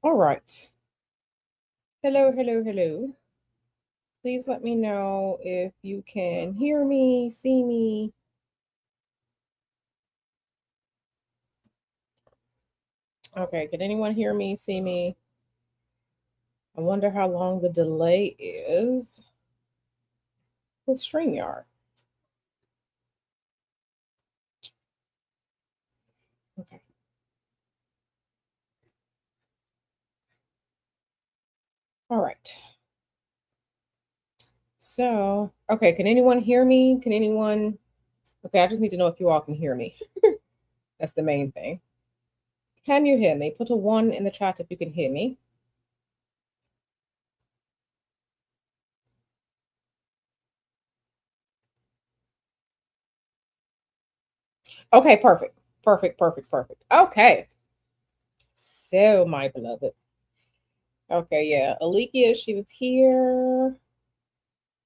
All right. Hello, hello, hello. Please let me know if you can hear me, see me. Okay, can anyone hear me, see me? I wonder how long the delay is with StreamYard. Okay. All right. So, okay, can anyone hear me? Can anyone? Okay, I just need to know if you all can hear me. That's the main thing. Can you hear me? Put a one in the chat if you can hear me. Okay, perfect. Perfect, perfect, perfect. Okay. So, my beloved. Okay, yeah. Alikia, she was here.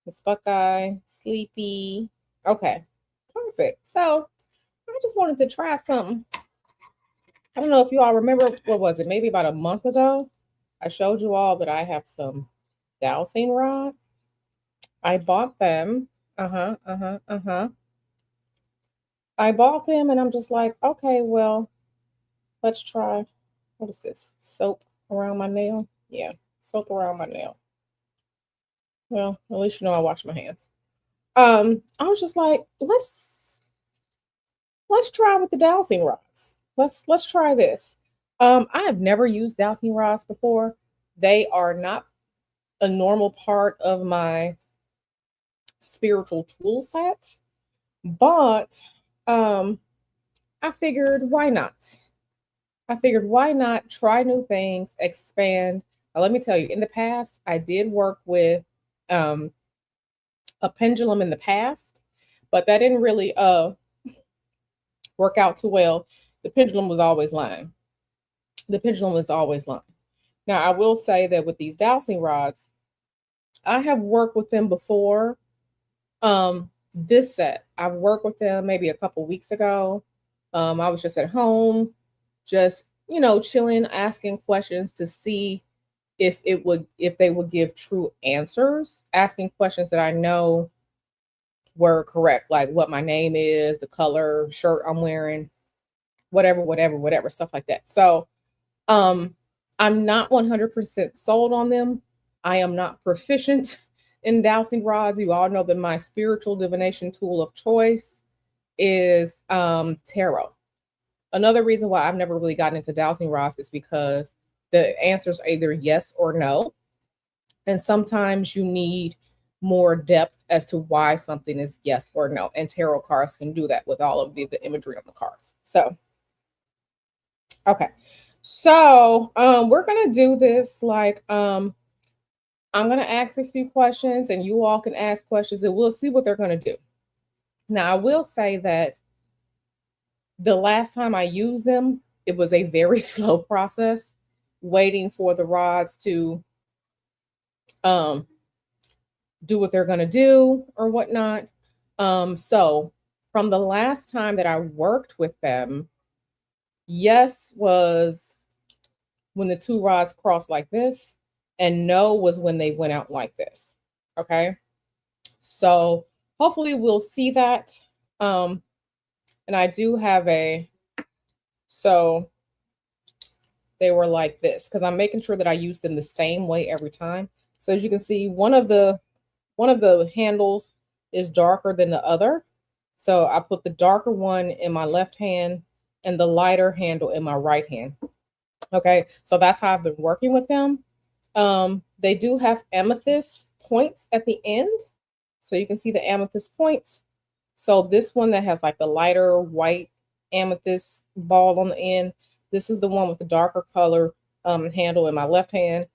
Miss Buckeye, Sleepy. Okay, perfect. So I just wanted to try something. I don't know if you all remember, what was it? Maybe about a month ago, I showed you all that I have some dowsing rods. I bought them. I bought them and I'm just like, okay, well, let's try. What is this? Soap around my nail? Yeah, soap around my nail. Well, at least you know I wash my hands. I was just like, let's try with the dowsing rods. Let's try this. I have never used dowsing rods before. They are not a normal part of my spiritual tool set, but um I figured why not? I figured why not try new things, expand. Now, let me tell you, in the past, I did work with um a pendulum in the past, but that didn't really work out too well. The pendulum was always lying. The pendulum was always lying. Now, I will say that with these dowsing rods, I have worked with them before. This set, I've worked with them maybe a couple weeks ago. I was just at home, just chilling, asking questions to see if they would give true answers, asking questions that I know were correct, like what my name is, the color shirt I'm wearing, whatever, stuff like that. So Um, I'm not 100% sold on them. I am not proficient in dowsing rods. You all know that my spiritual divination tool of choice is tarot. Another reason why I've never really gotten into dowsing rods is because the answers are either yes or no. And sometimes you need more depth as to why something is yes or no. And tarot cards can do that with all of the imagery on the cards. So, okay. So we're gonna do this like I'm gonna ask a few questions and you all can ask questions and we'll see what they're gonna do. Now I will say that the last time I used them, it was a very slow process waiting for the rods to um do what they're gonna do or whatnot. So from the last time that I worked with them, yes was when the two rods crossed like this, and no was when they went out like this. Okay. So hopefully we'll see that. Um, and I do have so they were like this because I'm making sure that I use them the same way every time. So as you can see, one of the handles is darker than the other. So I put the darker one in my left hand and the lighter handle in my right hand. Okay, so that's how I've been working with them. They do have amethyst points at the end. So you can see the amethyst points. So this one that has like the lighter white amethyst ball on the end, this is the one with the darker color handle in my left hand.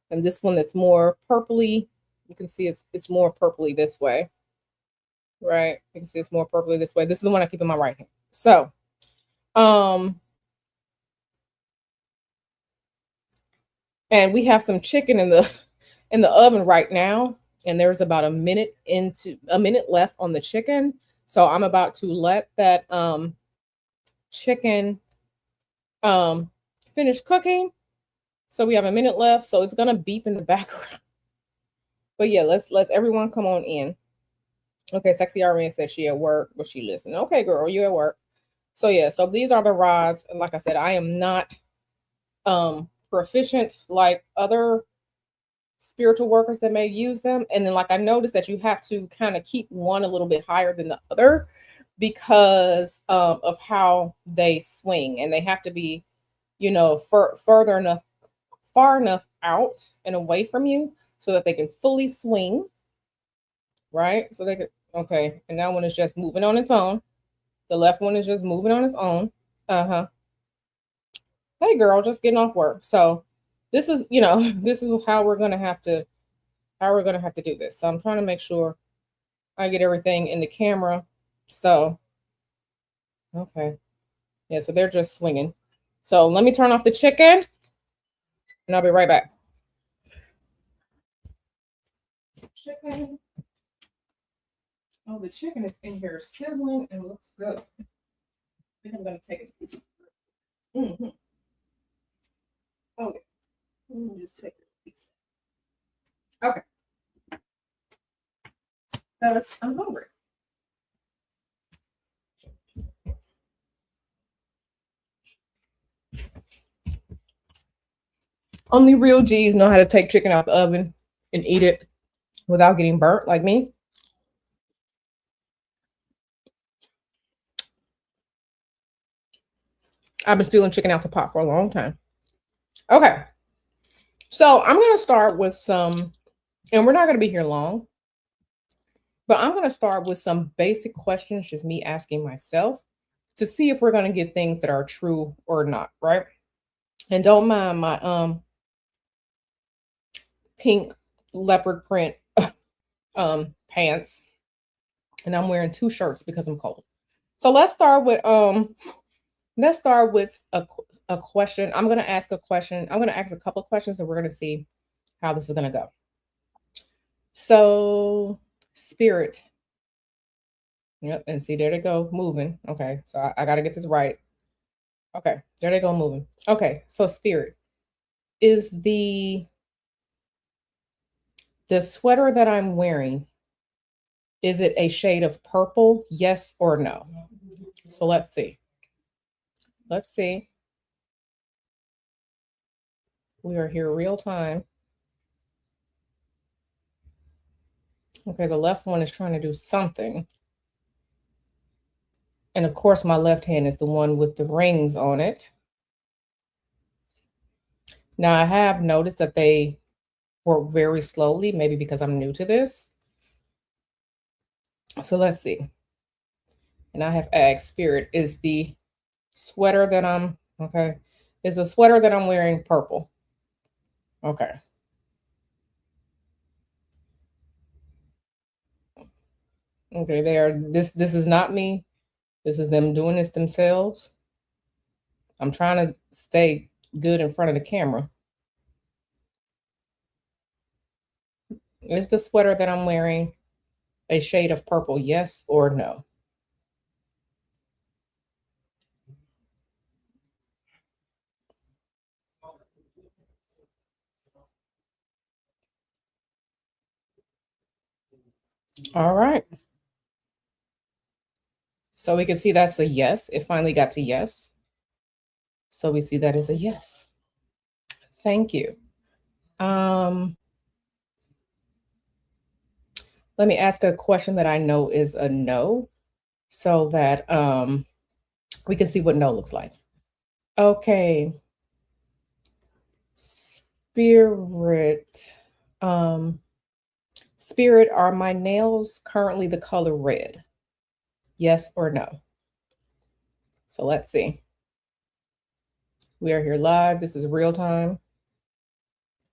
And this one that's more purpley, you can see it's more purpley this way, right? You can see it's more purpley this way. This is the one I keep in my right hand. So, um, and we have some chicken in the in the oven right now, and there's about a minute left on the chicken. So I'm about to let that chicken um finish cooking. So we have a minute left. So it's gonna beep in the background. But yeah, let's everyone come on in. Okay, Sexy RN says she at work, but she listening. Okay, girl, you at work. So yeah, so these are the rods. And like I said, I am not proficient like other spiritual workers that may use them. And then like I noticed that you have to kind of keep one a little bit higher than the other because of how they swing, and they have to be, further enough, far enough out and away from you so that they can fully swing, right? So they could, okay. And that one is just moving on its own. The left one is just moving on its own. Uh-huh. Hey girl, just getting off work. So this is, this is how we're gonna have to do this. So I'm trying to make sure I get everything in the camera. So, okay. Yeah, so they're just swinging. So let me turn off the chicken and I'll be right back. Chicken. Oh, the chicken is in here sizzling and looks good. I think I'm gonna take it. Mm-hmm. Okay. Let me just take it. Okay. Because I'm hungry. Only real G's know how to take chicken out the oven and eat it without getting burnt like me. I've been stealing chicken out the pot for a long time. Okay. So I'm going to start with some, and we're not going to be here long, but I'm going to start with some basic questions, just me asking myself to see if we're going to get things that are true or not, right? And don't mind my pink leopard print pants. And I'm wearing 2 shirts because I'm cold. So let's start with a question. I'm going to ask a question. I'm going to ask a couple of questions and we're going to see how this is going to go. So, spirit. Yep, and see, there they go, moving. Okay, so I got to get this right. Okay, there they go, moving. Okay, so spirit, is the sweater that I'm wearing, is it a shade of purple? Yes or no? So let's see. Let's see. We are here real time. Okay, the left one is trying to do something. And of course, my left hand is the one with the rings on it. Now, I have noticed that they work very slowly, maybe because I'm new to this. So let's see. And I have asked spirit, is the sweater that I'm, okay, is the sweater that I'm wearing purple? Okay. Okay, this is not me. This is them doing this themselves. I'm trying to stay good in front of the camera. Is the sweater that I'm wearing a shade of purple? Yes or no? All right. So we can see that's a yes. It finally got to yes. So we see that as a yes. Thank you. Let me ask a question that I know is a no so that we can see what no looks like. Okay. Spirit. Um, Spirit, are my nails currently the color red? Yes or no? So let's see. We are here live. This is real time.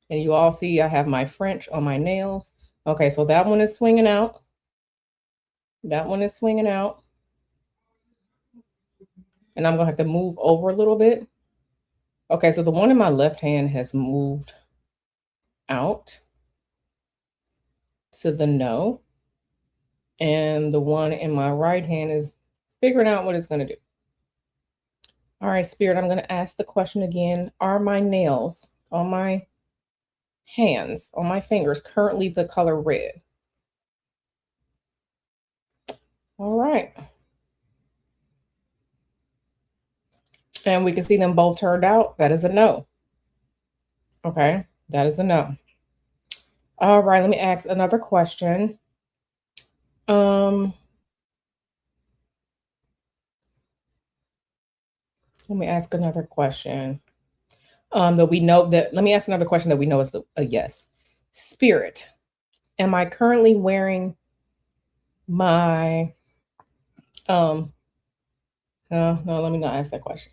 And you all see I have my French on my nails. Okay, so that one is swinging out. That one is swinging out. And I'm going to have to move over a little bit. Okay, so the one in my left hand has moved out to the no. And the one in my right hand is figuring out what it's going to do. All right, Spirit, I'm going to ask the question again. Are my nails on my hands, on my fingers, currently the color red. All right. And we can see them both turned out. That is a no. Okay. That is a no. All right. Let me ask another question. Um, Let me ask another question. That we know that let me ask another question that we know is a yes. Spirit. Am I currently wearing my no, let me not ask that question.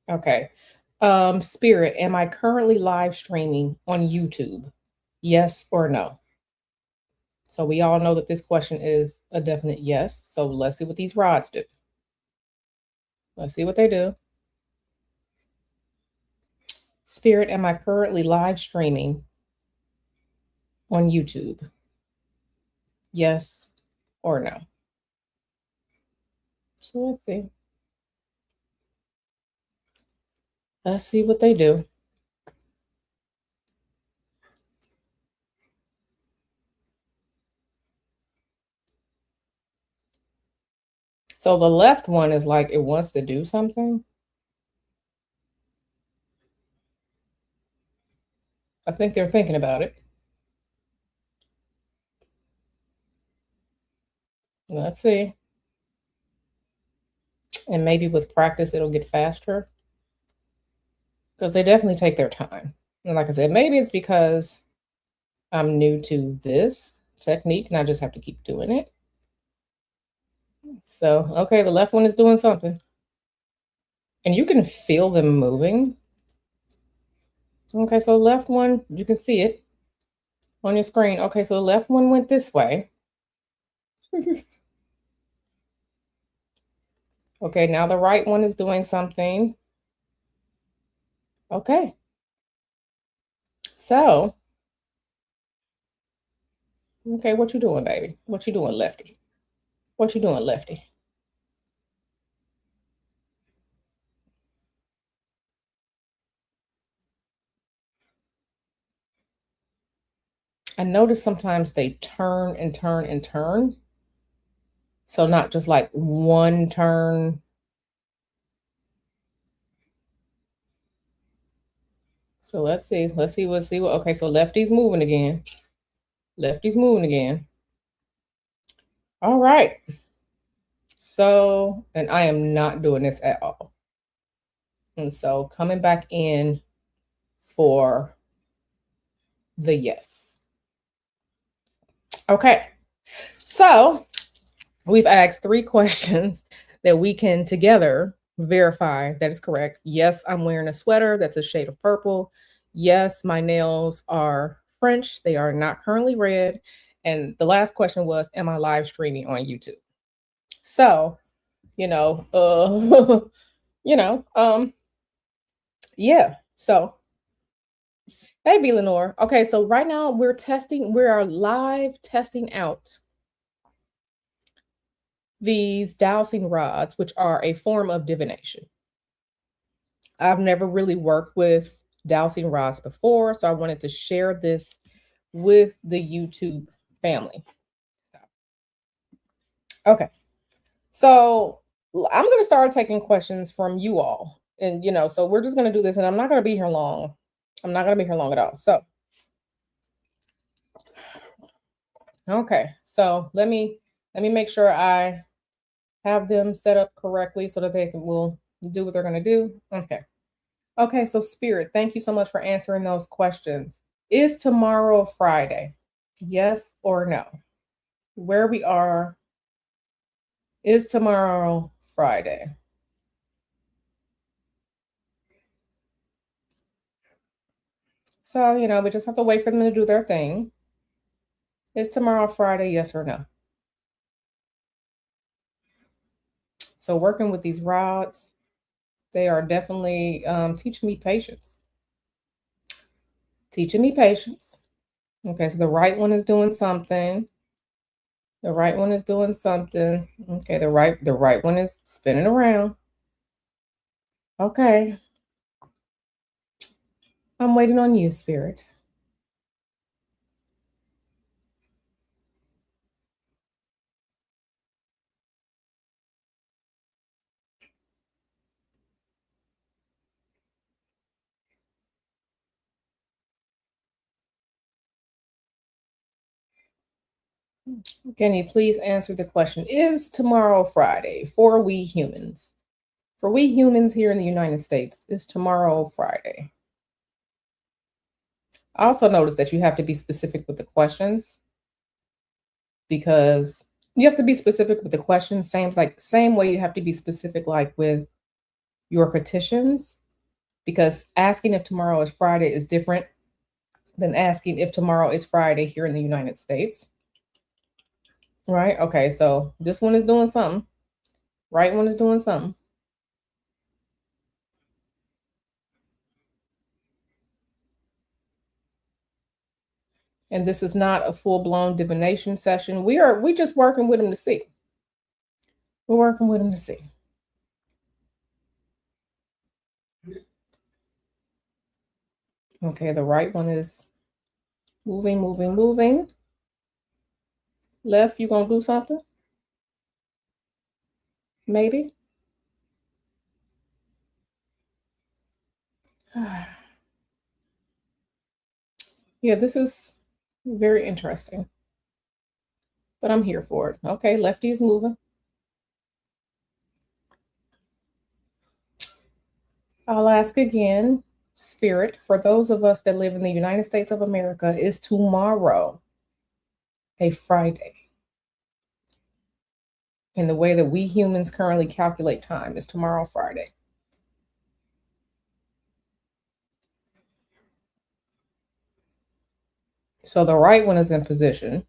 Okay. Spirit, am I currently live streaming on YouTube? Yes or no? So we all know that this question is a definite yes. So let's see what these rods do. Let's see what they do. Spirit, am I currently live streaming on YouTube? Yes or no? So let's see. Let's see what they do. So the left one is like it wants to do something. I think they're thinking about it. Let's see. And maybe with practice, it'll get faster because they definitely take their time. And like I said, maybe it's because I'm new to this technique and I just have to keep doing it. So, okay, the left one is doing something. And you can feel them moving. Okay, so left one, you can see it on your screen. Okay, so the left one went this way. Okay, now the right one is doing something. Okay. So, okay, what you doing, baby? What you doing, lefty? What you doing, lefty? I notice sometimes they turn and turn and turn. So not just like one turn. So let's see. Let's see what okay, so lefty's moving again. Lefty's moving again. All right. So, and I am not doing this at all. And so coming back in for the yes. Okay. So we've asked three questions that we can together verify that is correct. Yes, I'm wearing a sweater that's a shade of purple. Yes, my nails are French. They are not currently red. And the last question was, am I live streaming on YouTube? So, you know, you know, yeah. So, hey, B. Lenore. Okay, so right now we are live testing out these dowsing rods, which are a form of divination. I've never really worked with dowsing rods before, so I wanted to share this with the YouTube family. Okay, so I'm going to start taking questions from you all. And, so we're just going to do this, and I'm not going to be here long. I'm not going to be here long at all. So, okay, so let me make sure I have them set up correctly so that will do what they're going to do. Okay. Okay, so Spirit, thank you so much for answering those questions. Is tomorrow Friday? Yes or no? Where we are, is tomorrow Friday? So, we just have to wait for them to do their thing. Is tomorrow Friday? Yes or no? So, working with these rods, they are definitely teaching me patience. Teaching me patience. Okay, so the right one is doing something. The right one is doing something. Okay, the right one is spinning around. Okay. I'm waiting on you, Spirit. Can you please answer the question? Is tomorrow Friday for we humans? For we humans here in the United States, is tomorrow Friday? I also noticed that you have to be specific with the questions because you have to be specific with the questions. Same way you have to be specific like with your petitions because asking if tomorrow is Friday is different than asking if tomorrow is Friday here in the United States. Right? Okay, so this one is doing something. Right one is doing something. And this is not a full-blown divination session. We just working with him to see. We're working with him to see. Okay, the right one is moving, moving, moving. Left, you gonna do something? Maybe. Yeah, this is very interesting, but I'm here for it. Okay, lefty is moving. I'll ask again, Spirit, for those of us that live in the United States of America, is tomorrow a Friday? In the way that we humans currently calculate time, is tomorrow Friday? So the right one is in position.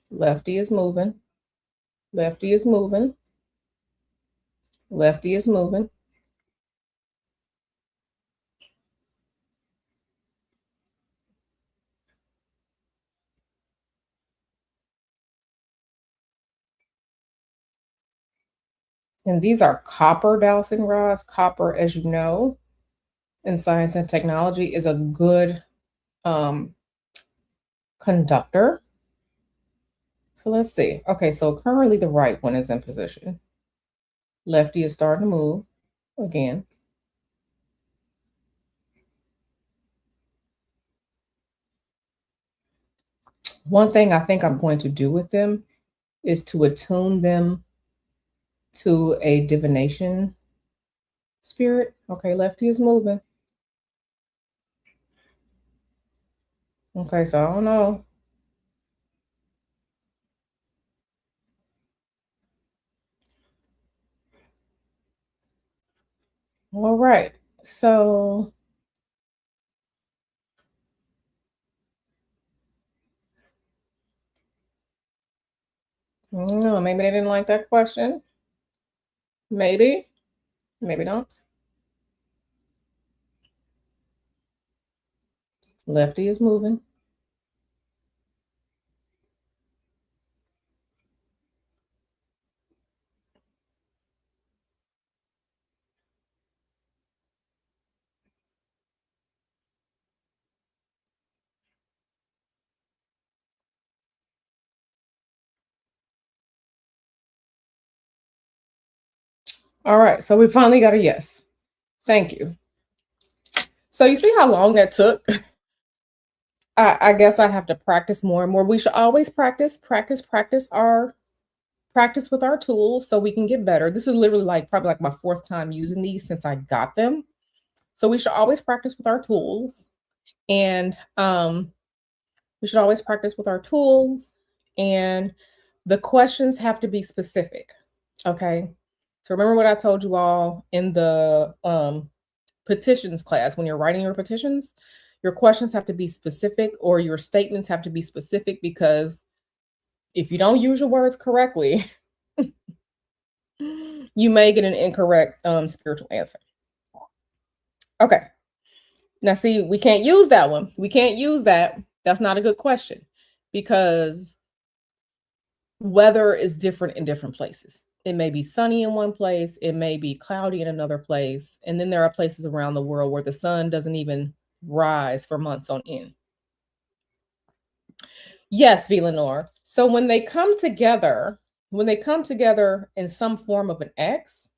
Lefty is moving. Lefty is moving. Lefty is moving. And these are copper dowsing rods. Copper, as you know, in science and technology, is a good um, conductor. So let's see. Okay, so currently the right one is in position. Lefty is starting to move again. One thing I think I'm going to do with them is to attune them to a divination spirit. Okay, lefty is moving. Okay, so I don't know. All right. So no, maybe they didn't like that question. Maybe, maybe not. Lefty is moving. All right, so we finally got a yes. Thank you. So you see how long that took? I guess I have to practice more and more. We should always practice with our tools so we can get better. This is literally like probably like my fourth time using these since I got them. So we should always practice with our tools. And we should always practice with our tools. And the questions have to be specific. Okay. So remember what I told you all in the petitions class when you're writing your petitions, your questions have to be specific or your statements have to be specific because if you don't use your words correctly, you may get an incorrect spiritual answer. Okay. Now, see, we can't use that one. We can't use that. That's not a good question because weather is different in different places. It may be sunny in one place, it may be cloudy in another place, and then there are places around the world where the sun doesn't even rise for months on end. Yes, Lenore. So when they come together in some form of an X,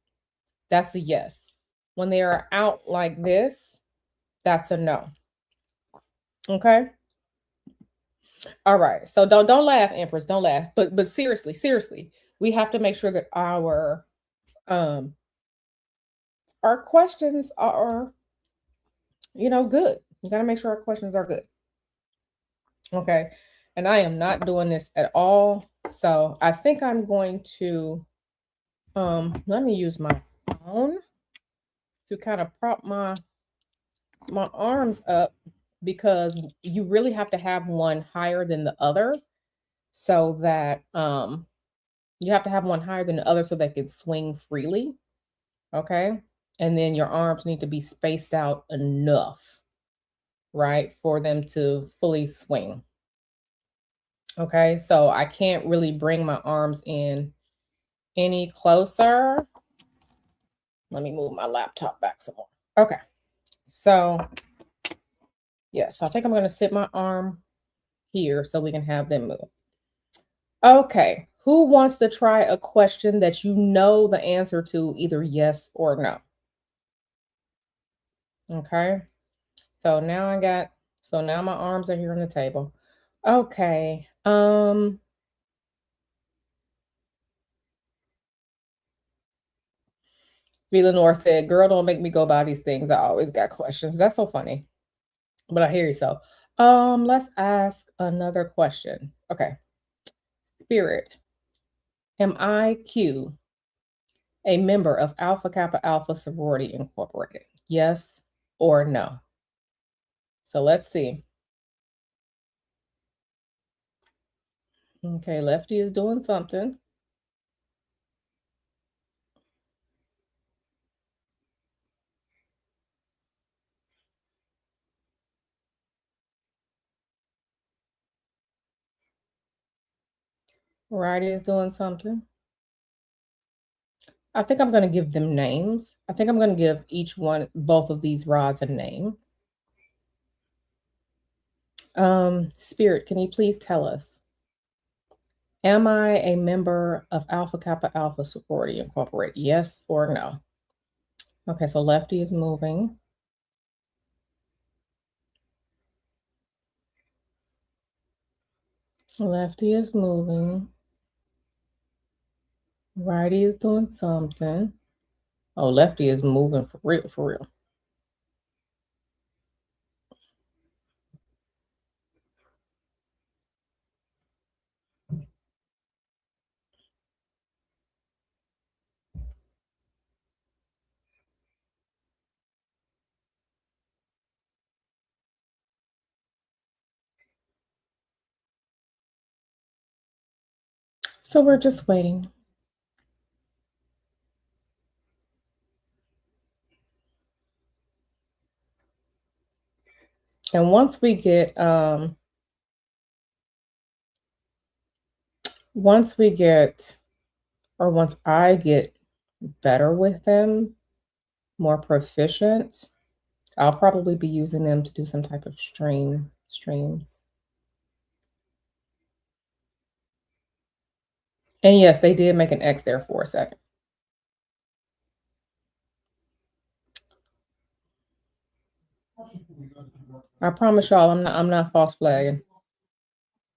that's a yes. When they are out like this, that's a no. Okay? All right. So don't laugh, Empress. Don't laugh. But seriously, seriously, we have to make sure that um our questions are, good. You got to make sure our questions are good. Okay? And I am not doing this at all. So, I think I'm going to let me use my phone to kind of prop my arms up, because you really have to have one higher than the other, so that you have to have one higher than the other so they can swing freely. Okay. And then your arms need to be spaced out enough, right, for them to fully swing. Okay. So I can't really bring my arms in any closer. Let me move my laptop back some more. Okay. So, yes, I think I'm going to sit my arm here so we can have them move. Okay. Who wants to try a question that you know the answer to, either yes or no? Okay. So now my arms are here on the table. Okay. Lenore said, "Girl, don't make me go by these things. I always got questions." That's so funny. But I hear you. So, let's ask another question. Okay. Spirit, am I Q a member of Alpha Kappa Alpha Sorority Incorporated? Yes or no? So let's see. Okay, Lefty is doing something. Righty is doing something. I think I'm going to give them names. I think I'm going to give both of these rods a name. Spirit, can you please tell us, am I a member of Alpha Kappa Alpha Sorority Incorporated? Yes or no? Okay, so Lefty is moving. Lefty is moving. Righty is doing something. Oh, Lefty is moving for real, for real. So we're just waiting. And once we get once we get or once I get better with them, more proficient, I'll probably be using them to do some type of streams. And yes, they did make an X there for a second. I promise y'all I'm not false flagging.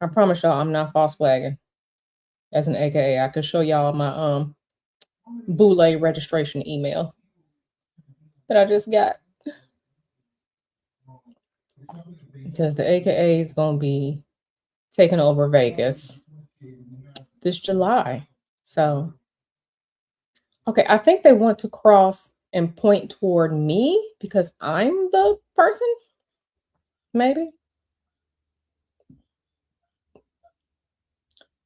I promise y'all I'm not false flagging as an AKA. I could show y'all my Boule registration email that I just got. Because the AKA is gonna be taking over Vegas this July. So okay, I think they want to cross and point toward me because I'm the person. Maybe.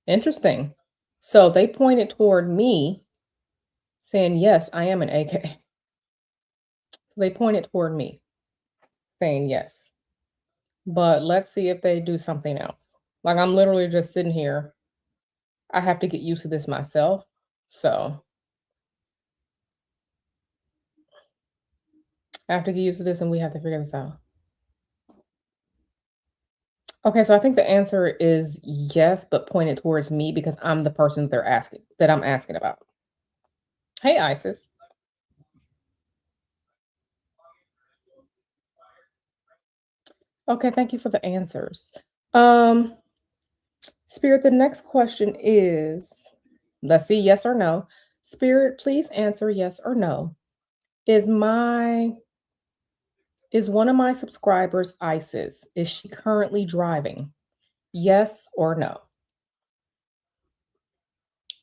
Interesting. So they pointed toward me saying, yes, I am an AK. They pointed toward me saying yes. But let's see if they do something else. Like, I'm literally just sitting here. I have to get used to this myself. So, I have to get used to this, and we have to figure this out. Okay, so I think the answer is yes, but pointed towards me because I'm the person that I'm asking about. Hey, Isis. Okay, thank you for the answers. Um, Spirit, the next question is, let's see, yes or no. Spirit, please answer yes or no. Is my is one of my subscribers Isis? Is she currently driving? Yes or no?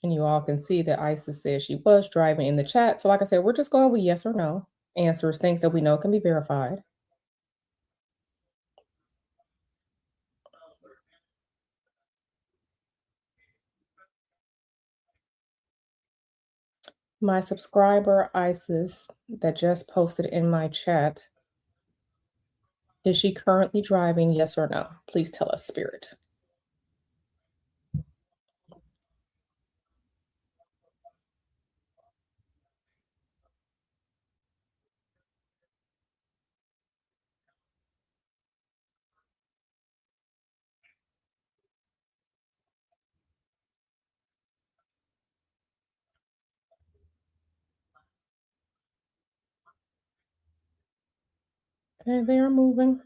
And you all can see that Isis says she was driving in the chat. So, like I said, we're just going with yes or no answers, things that we know can be verified. My subscriber Isis that just posted in my chat, is she currently driving? Yes or no? Please tell us, Spirit. Okay, they are moving.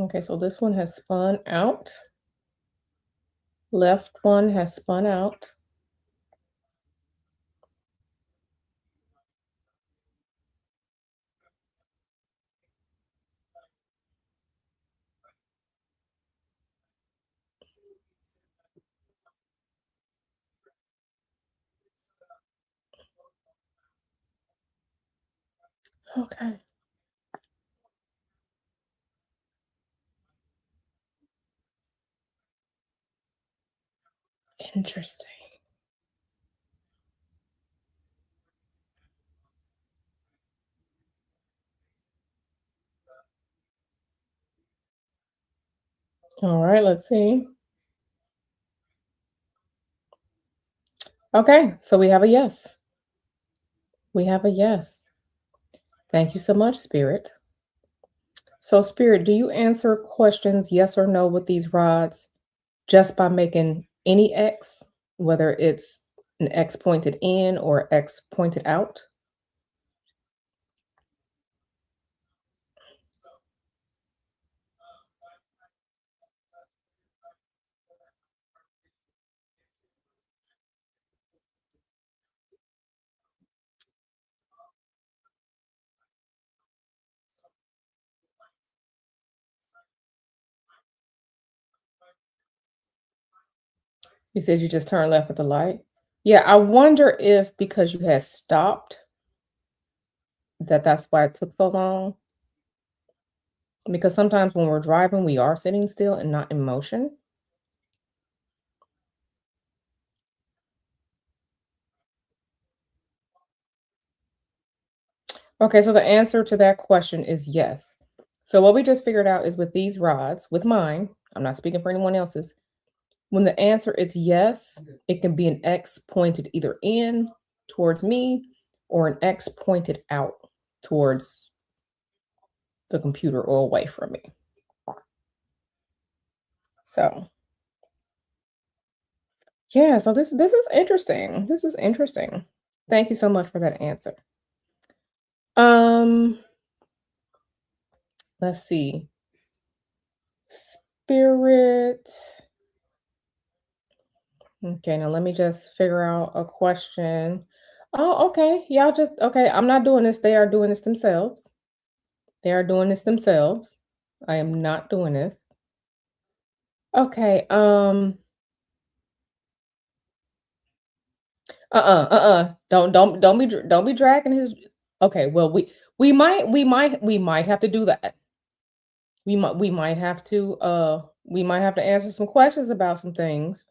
Okay, so this one has spun out. Left one has spun out. Okay, interesting. All right, let's see. Okay, so we have a yes. We have a yes. Thank you so much, Spirit. So, Spirit, do you answer questions yes or no with these rods just by making any X, whether it's an X pointed in or X pointed out? You said you just turned left at the light. Yeah, I wonder if because you had stopped, that's why it took so long. Because sometimes when we're driving, we are sitting still and not in motion. Okay, so the answer to that question is yes. So what we just figured out is with these rods, with mine, I'm not speaking for anyone else's. When the answer is yes, it can be an X pointed either in towards me or an X pointed out towards the computer or away from me. So yeah, so this is interesting. This is interesting. Thank you so much for that answer. Um, let's see. Spirit. Okay, now let me just figure out a question. Oh, okay. Y'all just okay. I'm not doing this. They are doing this themselves. They are doing this themselves. I am not doing this. Okay. Don't be dragging his. Okay. Well, we might have to do that. We might have to we might have to answer some questions about some things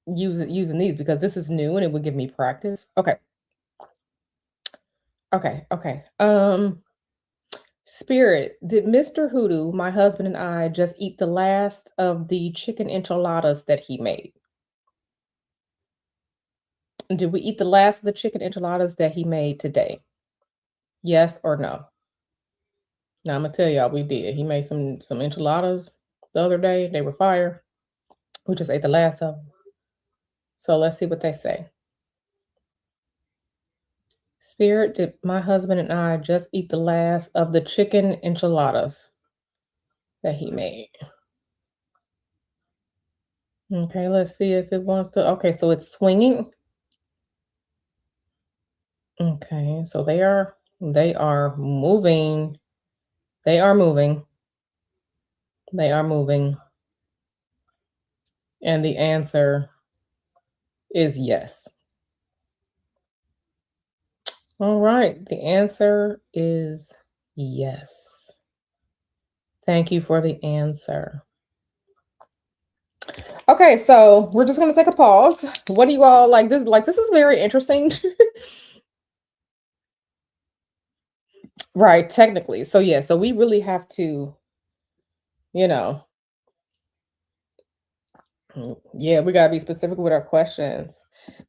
using these because this is new and it would give me practice. Okay. Okay. Okay. Spirit, did Mr. Hoodoo, my husband and I, just eat the last of the chicken enchiladas that he made? Did we eat the last of the chicken enchiladas that he made today? Yes or no? Now I'm gonna tell y'all we did. He made some enchiladas the other day. They were fire. We just ate the last of them. So let's see what they say. Spirit, did my husband and I just eat the last of the chicken enchiladas that he made? Okay, let's see if it wants to. Okay, so it's swinging. Okay, so they are moving. They are moving. They are moving. And the answer is yes. All right, the answer is yes. Thank you for the answer. Okay, so we're just gonna take a pause. What do you all like this? Like this is very interesting. Right, technically. So yeah, so we really have to, you know, yeah, we gotta be specific with our questions.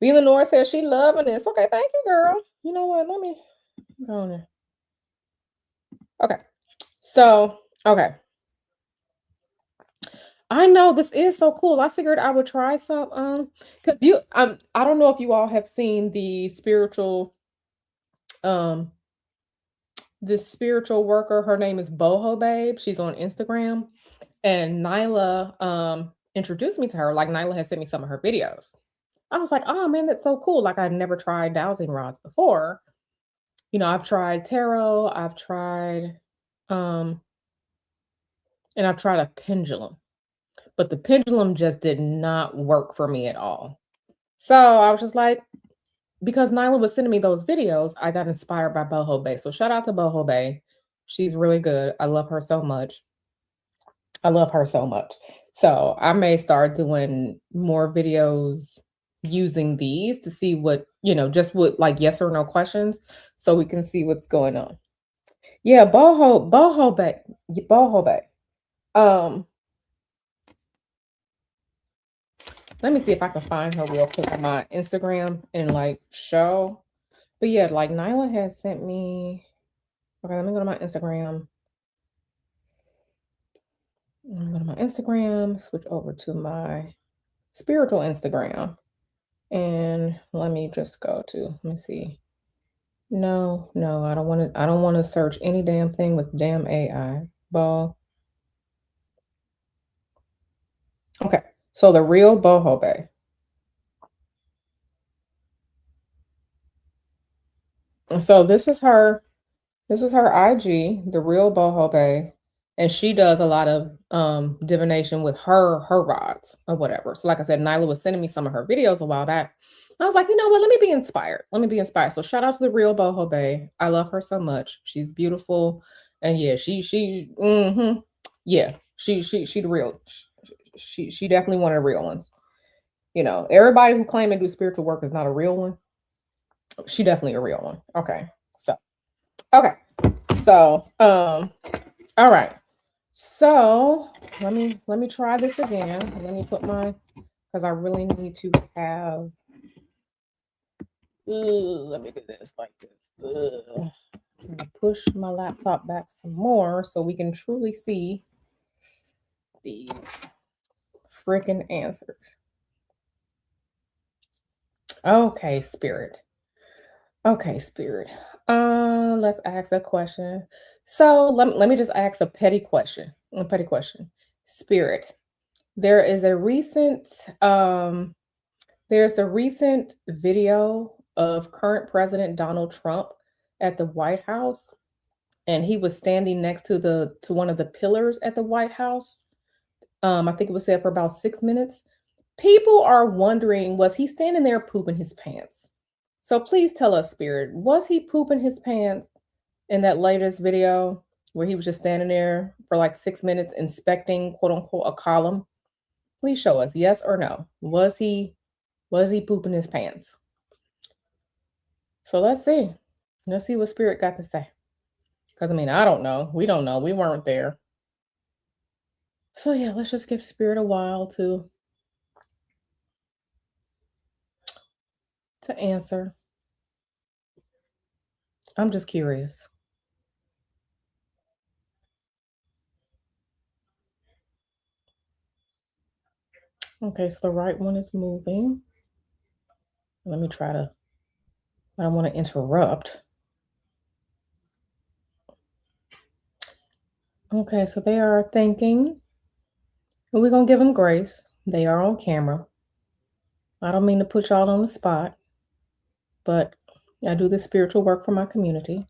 B. Lenore says she loving this. Okay, thank you, girl. You know what? Let me go on there. Okay. So, okay. I know this is so cool. I figured I would try some because I don't know if you all have seen um this spiritual worker. Her name is Boho Babe. She's on Instagram. And Nyla introduced me to her. Like Nyla has sent me some of her videos. I was like, oh man, that's so cool. Like I'd never tried dowsing rods before. I've tried tarot, I've tried um and I've tried a pendulum, but the pendulum just did not work for me at all. So I was just like, because Nyla was sending me those videos, I got inspired by Boho Bay. So shout out to Boho Bay. She's really good. I love her so much. I love her so much. So I may start doing more videos using these to see what, just with like yes or no questions so we can see what's going on. Yeah, boho back. Boho back. Um, Let me see if I can find her real quick on my Instagram and like show. But yeah, like Nyla has sent me. Okay, let me go to my Instagram. I'm gonna go to my Instagram, switch over to my spiritual Instagram. And let me just go to, let me see. No, no, I don't want to search any damn thing with damn AI. Bo. Okay. So the real Boho Bay. So this is her IG, the real Boho Bay, and she does a lot of divination with her rods or whatever. So like I said, Nyla was sending me some of her videos a while back. I was like, you know what? Let me be inspired. Let me be inspired. So shout out to the real Boho Bay. I love her so much. She's beautiful, and yeah, yeah, she the real. She definitely one of the real ones. Everybody who claim to do spiritual work is not a real one. She definitely a real one. Okay, so okay. So, all right. So let me try this again. Let me put because I really need to have. Let me do this like this. I'm gonna push my laptop back some more so we can truly see these freaking answers. Okay, spirit. Okay, spirit. Let's ask a question. So let me just ask a petty question. A petty question. Spirit. There is a recent there's a recent video of current President Donald Trump at the White House, and he was standing next to one of the pillars at the White House. I think it was said for about 6 minutes. People are wondering, was he standing there pooping his pants? So please tell us, Spirit, was he pooping his pants in that latest video where he was just standing there for like 6 minutes inspecting quote unquote a column? Please show us, yes or no. Was he pooping his pants? So let's see. Let's see what Spirit got to say. Because I mean, I don't know. We don't know. We weren't there. So yeah, let's just give spirit a while to answer. I'm just curious. Okay, so the right one is moving. Let me try to, I don't want to interrupt. Okay, so they are thinking, and we're going to give them grace. They are on camera. I don't mean to put y'all on the spot, but I do this spiritual work for my community.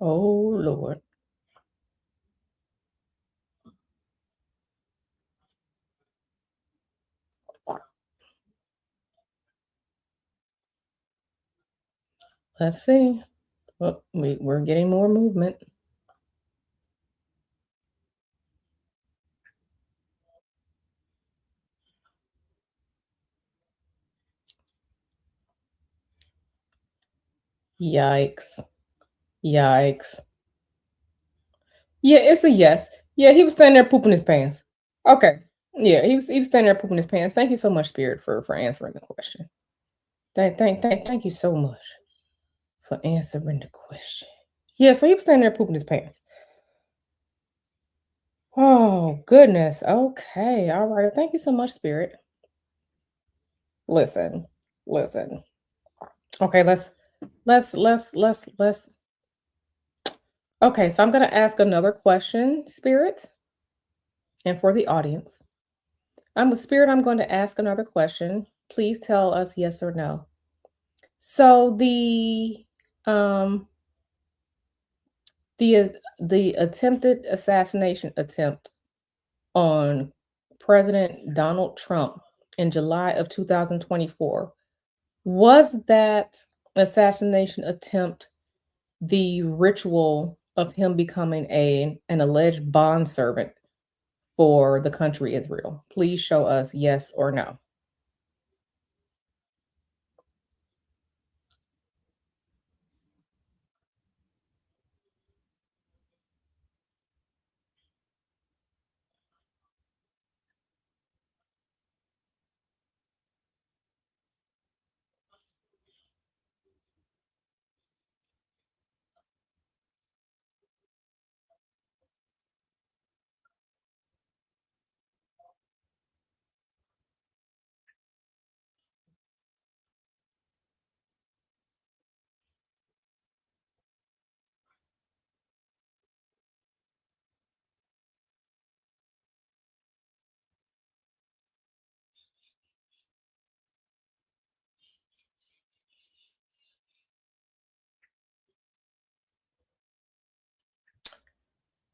Oh, Lord. Let's see. Well, we're getting more movement. Yikes. Yikes. Yeah, it's a yes. Yeah, he was standing there pooping his pants. Okay. Yeah, he was standing there pooping his pants. Thank you so much, Spirit, for answering the question. Thank you so much for answering the question. Yeah, so he was standing there pooping his pants. Oh goodness. Okay. All right. Thank you so much, Spirit. Listen. Listen. Okay, let's okay, so I'm gonna ask another question, Spirit, and for the audience. I'm a spirit, I'm going to ask another question. Please tell us yes or no. So um the attempted assassination attempt on President Donald Trump in July of 2024, was that assassination attempt the ritual of him becoming an alleged bondservant for the country Israel? Please show us yes or no.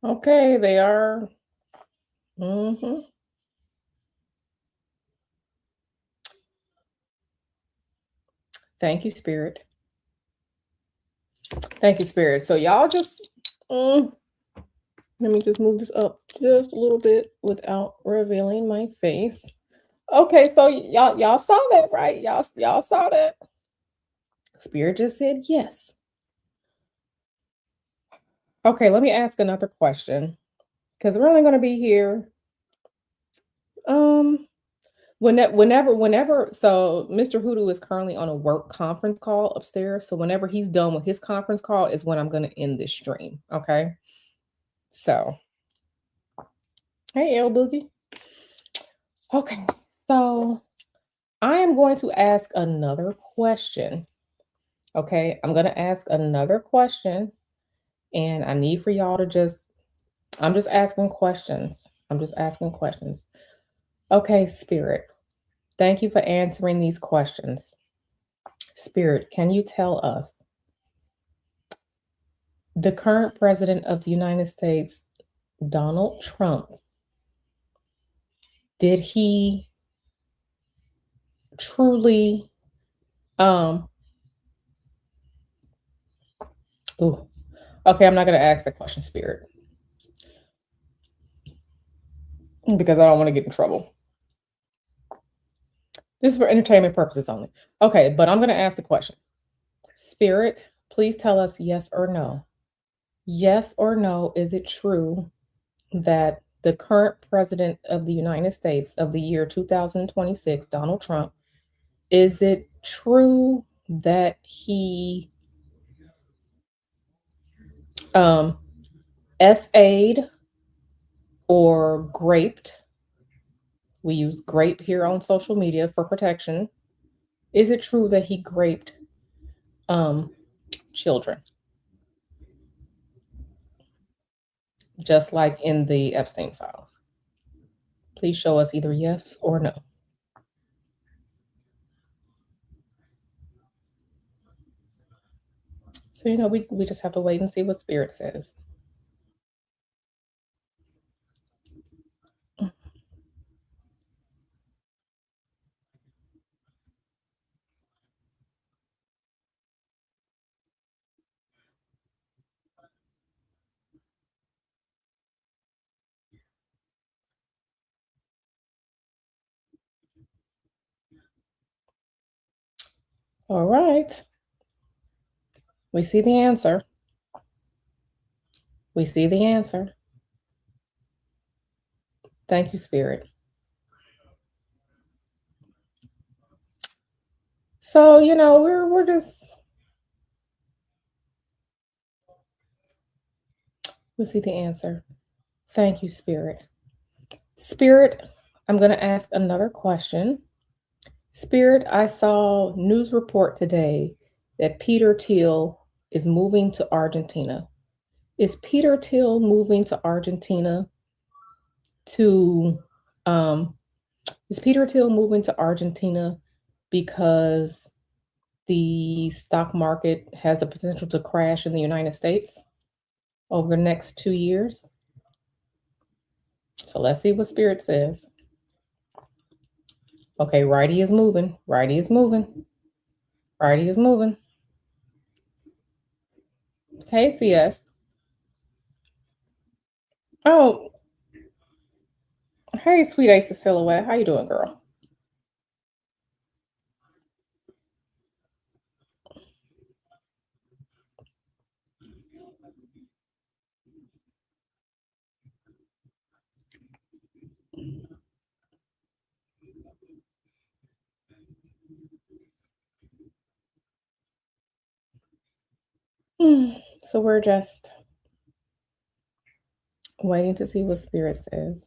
Okay, they are. Mhm. Thank you, Spirit. Thank you, Spirit. So y'all just let me just move this up just a little bit without revealing my face. Okay, so y'all saw that, right? Y'all saw that. Spirit just said yes. Okay, let me ask another question because we're only going to be here. Um, whenever. So Mr. Hoodoo is currently on a work conference call upstairs. So whenever he's done with his conference call is when I'm going to end this stream. Okay. So hey, L Boogie. Okay. So I am going to ask another question. Okay, I'm going to ask another question, and I need for y'all to I'm just asking questions. I'm just asking questions. Okay, Spirit, thank you for answering these questions. Spirit, can you tell us the current president of the United States, Donald Trump, did he truly Um, ooh, okay, I'm not gonna ask the question, Spirit, because I don't want to get in trouble. This is for entertainment purposes only. Okay, but I'm gonna ask the question. Spirit, please tell us yes or no. Yes or no, is it true that the current president of the United States of the year 2026, Donald Trump, is it true that he um SA'd or graped? We use grape here on social media for protection. Is it true that he graped um children, just like in the Epstein files? Please show us either yes or no. So we just have to wait and see what spirit says. All right. We see the answer. We see the answer. Thank you, Spirit. So, we're just we see the answer. Thank you, Spirit. Spirit, I'm gonna ask another question. Spirit, I saw news report today that Peter Thiel is moving to Argentina. Is Peter Thiel moving to Argentina to um is Peter Thiel moving to Argentina because the stock market has the potential to crash in the United States over the next 2 years? So let's see what Spirit says. Okay, righty is moving. Righty is moving. Righty is moving. Hey, CS. Oh, hey, sweet Ace of Silhouette. How you doing, girl? So we're just waiting to see what Spirit says.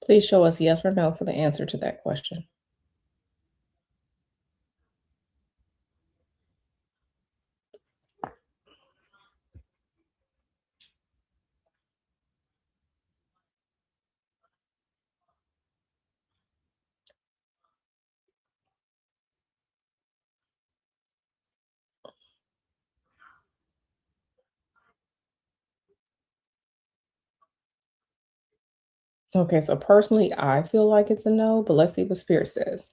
Please show us yes or no for the answer to that question. Okay, so personally, I feel like it's a no, but let's see what Spirit says.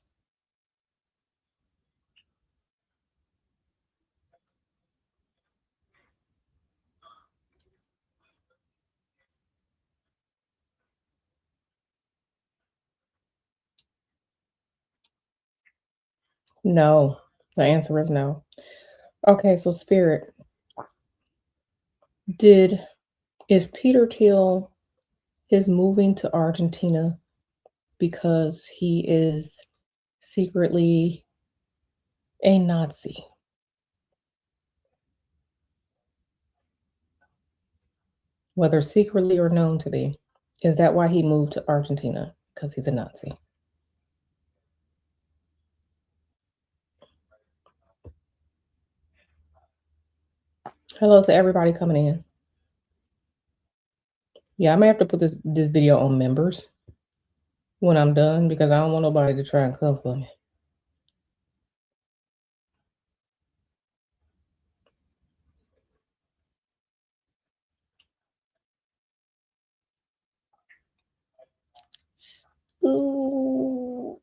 No, the answer is no. Okay, so Spirit, did is Peter Thiel is moving to Argentina because he is secretly a Nazi, whether secretly or known to be? Is that why he moved to Argentina? Because he's a Nazi. Hello to everybody coming in. Yeah, I may have to put this video on members when I'm done because I don't want nobody to try and come for me. Ooh.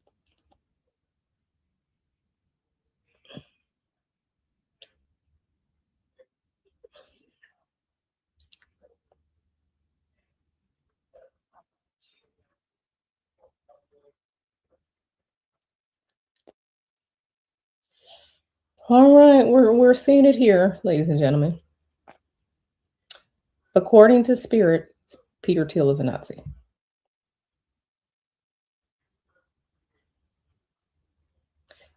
All right, we're seeing it here, ladies and gentlemen. According to Spirit, Peter Thiel is a Nazi.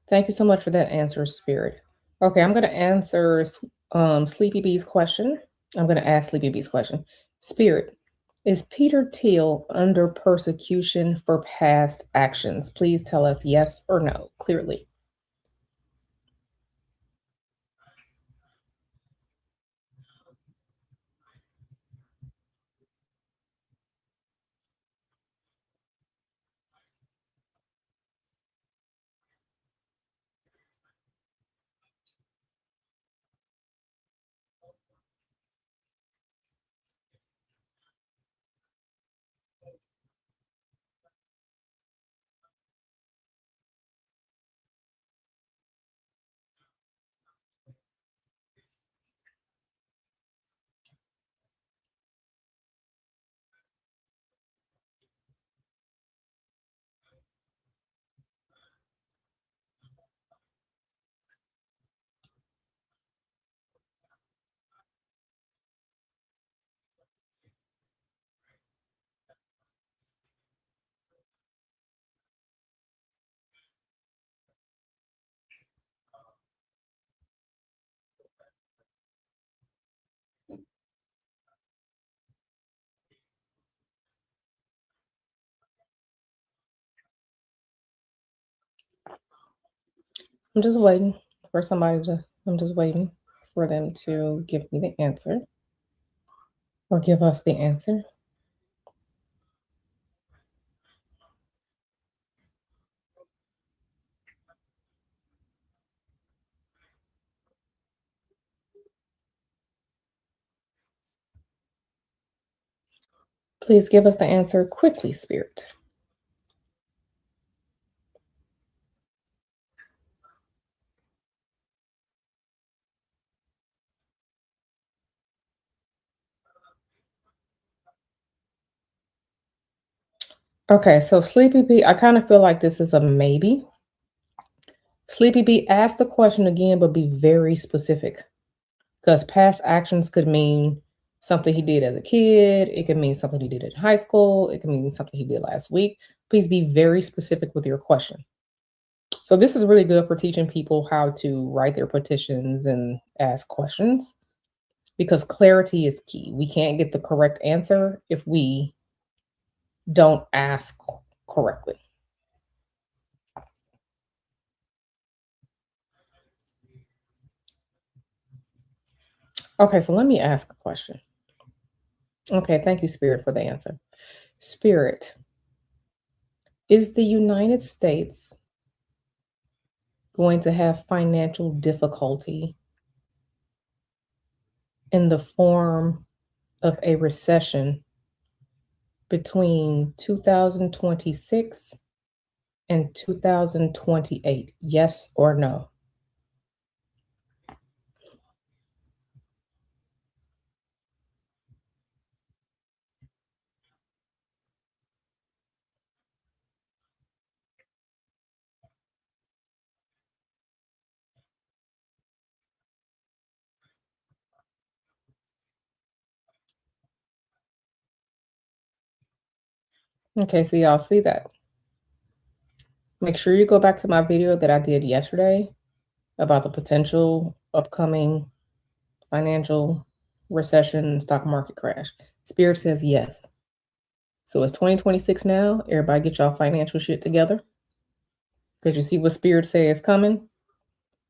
Thank you so much for that answer, Spirit. Okay, I'm going to answer Sleepy Bee's question. I'm going to ask Sleepy Bee's question. Spirit, is Peter Thiel under persecution for past actions? Please tell us yes or no, clearly. I'm just waiting for somebody to, I'm just waiting for them to give me the answer or give us the answer. Please give us the answer quickly, Spirit. Okay, so Sleepy Bee, I kind of feel like this is a maybe. Sleepy Bee, ask the question again, but be very specific because past actions could mean something he did as a kid. It could mean something he did in high school. It could mean something he did last week. Please be very specific with your question. So this is really good for teaching people how to write their petitions and ask questions because clarity is key. We can't get the correct answer if we don't ask correctly. Okay, so let me ask a question. Okay, thank you, Spirit, for the answer. Spirit, is the United States going to have financial difficulty in the form of a recession between 2026 and 2028? Yes or no? Okay, so y'all see that. Make sure you go back to my video that I did yesterday about the potential upcoming financial recession stock market crash. Spirit says yes. So it's 2026 now. Everybody get y'all financial shit together. Because you see what Spirit says is coming.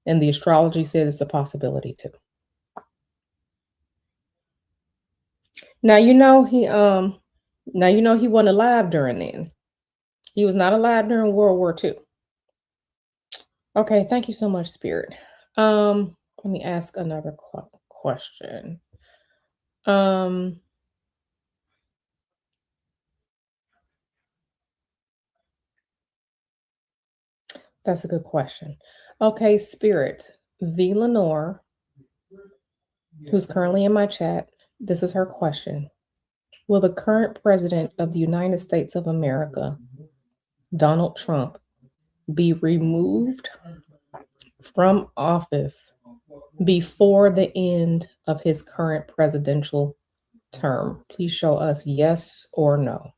And the astrology said it's a possibility too. Now you know he now you know he wasn't alive during then. He was not alive during World War II. Okay, thank you so much, Spirit. Let me ask another question. Um, that's a good question. Okay, Spirit. V. Lenore, who's currently in my chat, this is her question. Will the current president of the United States of America, Donald Trump, be removed from office before the end of his current presidential term? Please show us yes or no.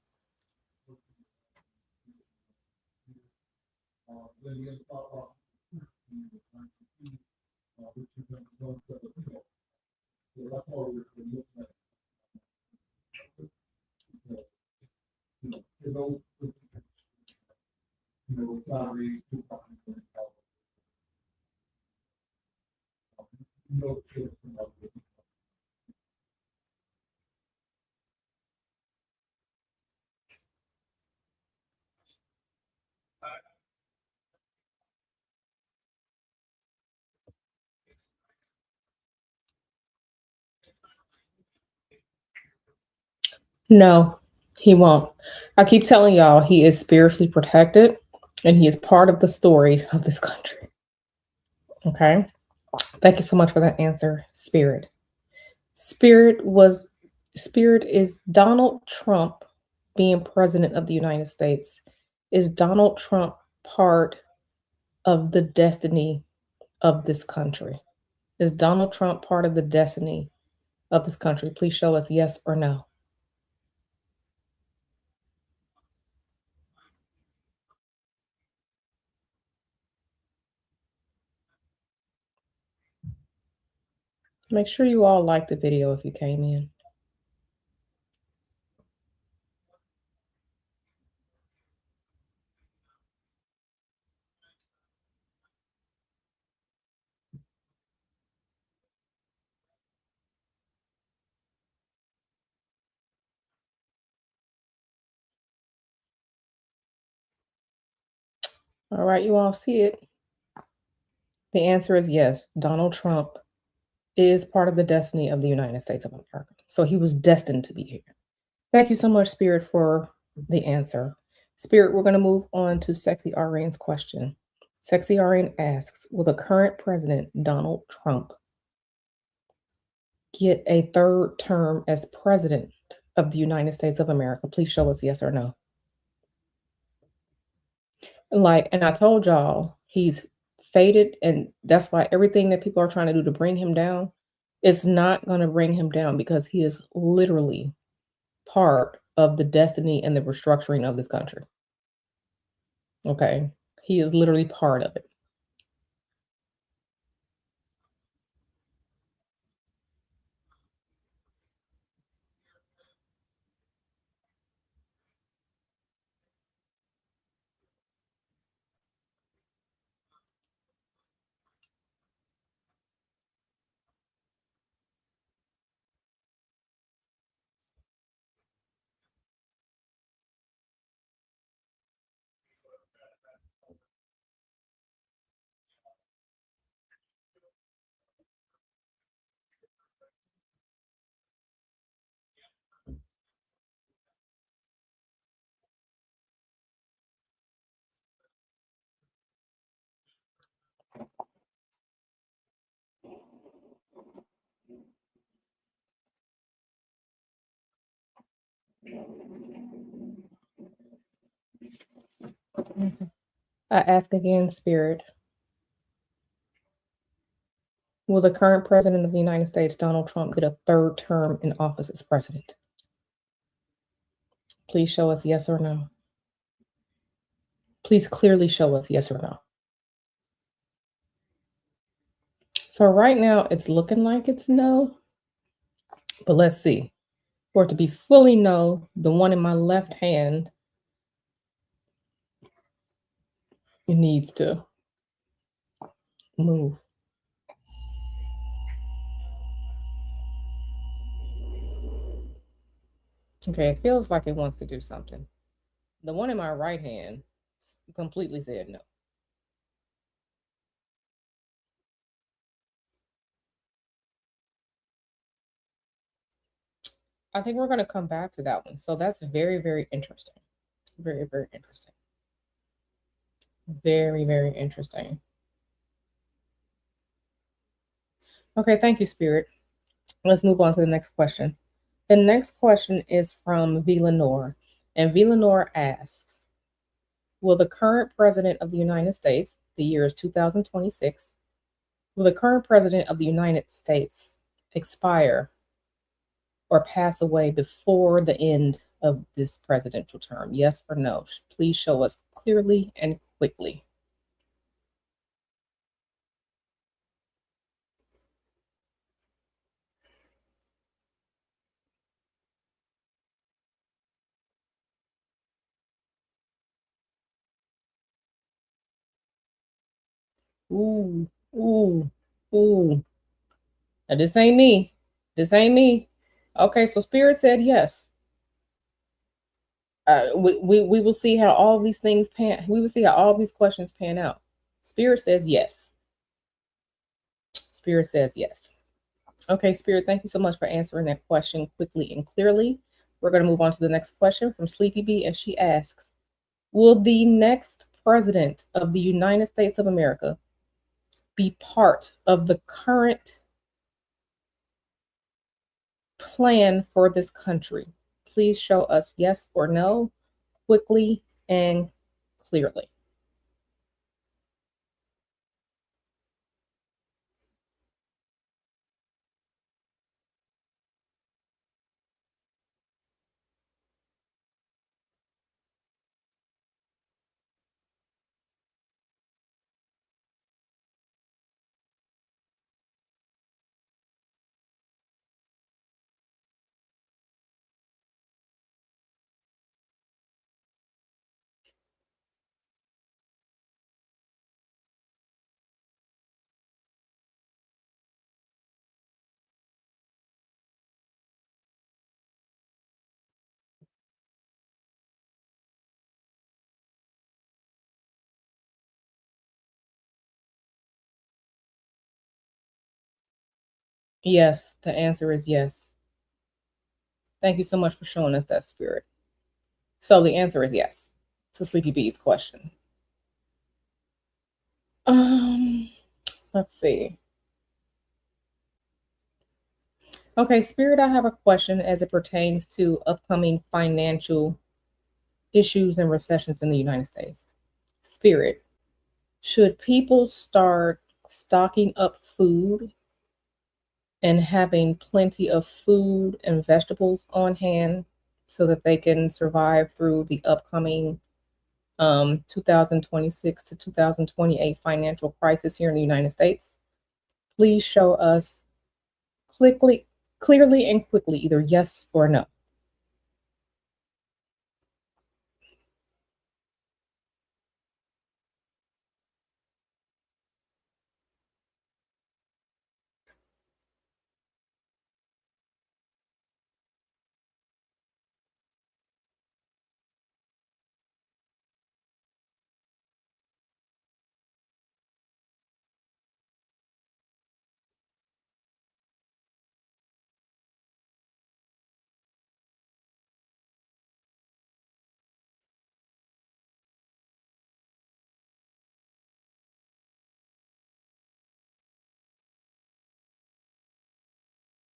No, he won't. I keep telling y'all he is spiritually protected and he is part of the story of this country. Okay. Thank you so much for that answer, Spirit. Spirit was Spirit is Donald Trump being president of the United States. Is Donald Trump part of the destiny of this country? Is Donald Trump part of the destiny of this country? Please show us yes or no. Make sure you all like the video if you came in. All right, you all see it. The answer is yes. Donald Trump is part of the destiny of the United States of America. So he was destined to be here. Thank you so much, Spirit, for the answer. Spirit, we're going to move on to Sexy Arian's question. Sexy Arian asks, will the current president, Donald Trump, get a third term as president of the United States of America? Please show us yes or no. And I told y'all, he's faded, and that's why everything that people are trying to do to bring him down, it's not going to bring him down because he is literally part of the destiny and the restructuring of this country. Okay. He is literally part of it. I ask again, Spirit, will the current president of the United States, Donald Trump, get a third term in office as president? Please show us yes or no. Please clearly show us yes or no. So right now it's looking like it's no, but let's see. For it to be fully no, the one in my left hand, it needs to move. Okay, it feels like it wants to do something. The one in my right hand completely said no. I think we're going to come back to that one. So that's very, very interesting. Very, very interesting. Very, very interesting. Okay, thank you, Spirit. Let's move on to the next question. The next question is from Villanor. And Villanor asks, will the current president of the United States, the year is 2026, will the current president of the United States expire or pass away before the end of this presidential term? Yes or no? Please show us clearly and quickly. Ooh, ooh, ooh. Now, this ain't me. This ain't me. Okay, so Spirit said yes. We will see how all these things pan. We will see how all these questions pan out. Spirit says yes. Spirit says yes. Okay, Spirit, thank you so much for answering that question quickly and clearly. We're going to move on to the next question from Sleepy Bee, and she asks, will the next president of the United States of America be part of the current plan for this country? Please show us yes or no, quickly and clearly. Yes, the answer is yes. Thank you so much for showing us that, Spirit. So the answer is yes to Sleepy Bee's question. Um, let's see. Okay, Spirit, I have a question as it pertains to upcoming financial issues and recessions in the United States. Spirit, should people start stocking up food and having plenty of food and vegetables on hand so that they can survive through the upcoming 2026 to 2028 financial crisis here in the United States? Please show us quickly, clearly and quickly, either yes or no.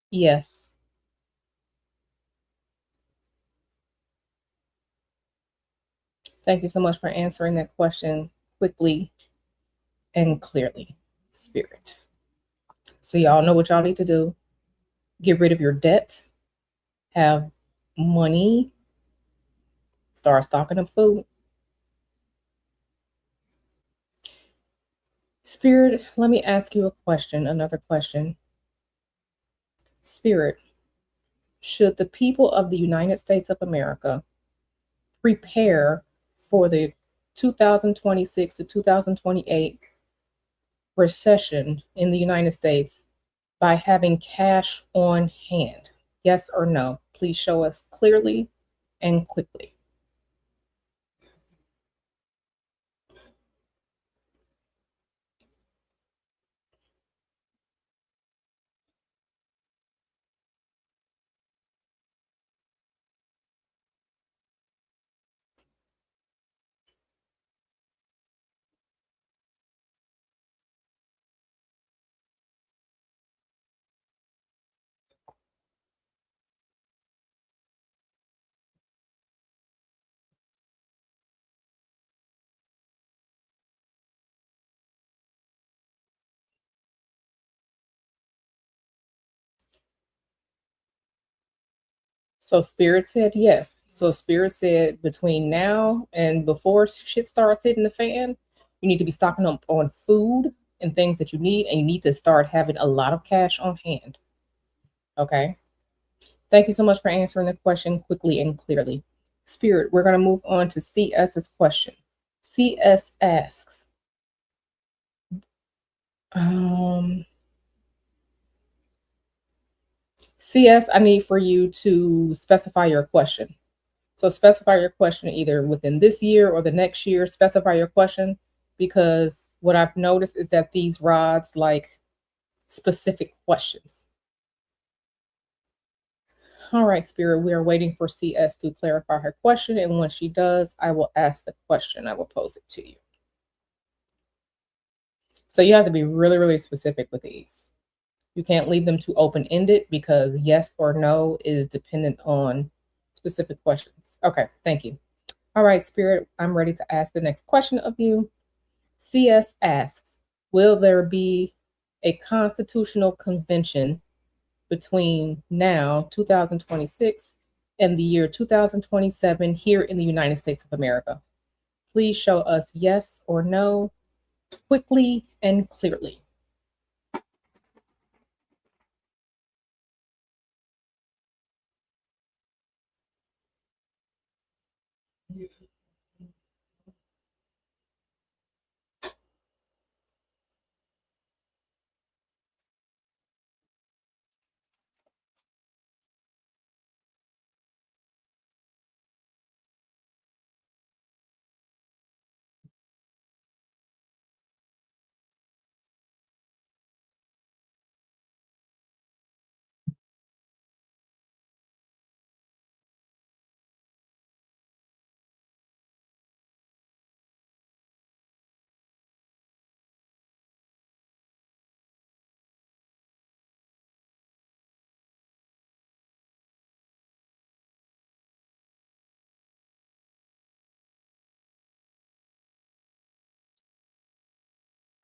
Yes. Thank you so much for answering that question quickly and clearly, Spirit. So, y'all know what y'all need to do: get rid of your debt, have money, start stocking up food. Spirit, let me ask you a question, another question. Spirit, should the people of the United States of America prepare for the 2026 to 2028 recession in the United States by having cash on hand? Yes or no? Please show us clearly and quickly. So Spirit said yes. So Spirit said between now and before shit starts hitting the fan, you need to be stocking up on food and things that you need, and you need to start having a lot of cash on hand. Okay. Thank you so much for answering the question quickly and clearly. Spirit, we're going to move on to CS's question. CS asks, um, CS, I need for you to specify your question. So specify your question either within this year or the next year. Specify your question because what I've noticed is that these rods like specific questions. All right, Spirit, we are waiting for CS to clarify her question. And when she does, I will ask the question. I will pose it to you. So you have to be really, really specific with these. You can't leave them too open-ended because yes or no is dependent on specific questions. Okay, thank you. All right, Spirit, I'm ready to ask the next question of you. CS asks, will there be a constitutional convention between now, 2026, and the year 2027 here in the United States of America? Please show us yes or no quickly and clearly.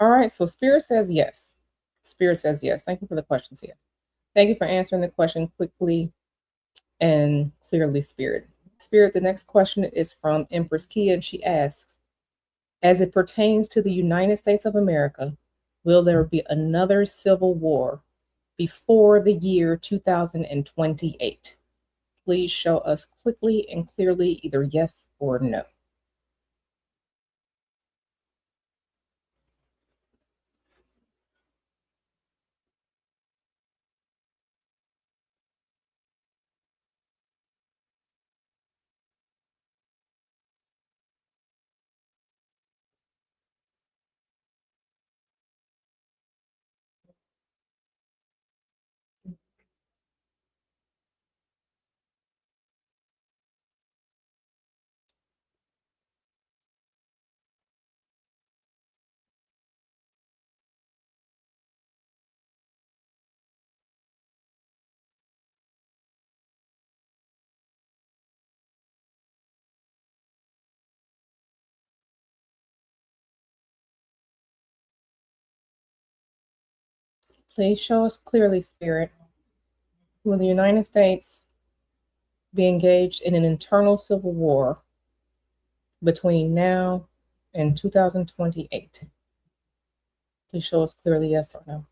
All right, so Spirit says yes. Spirit says yes. Thank you for the questions here. Thank you for answering the question quickly and clearly, Spirit. Spirit, the next question is from Empress Kia, and she asks, as it pertains to the United States of America, will there be another civil war before the year 2028? Please show us quickly and clearly either yes or no. Please show us clearly, Spirit. Will the United States be engaged in an internal civil war between now and 2028? Please show us clearly yes or no.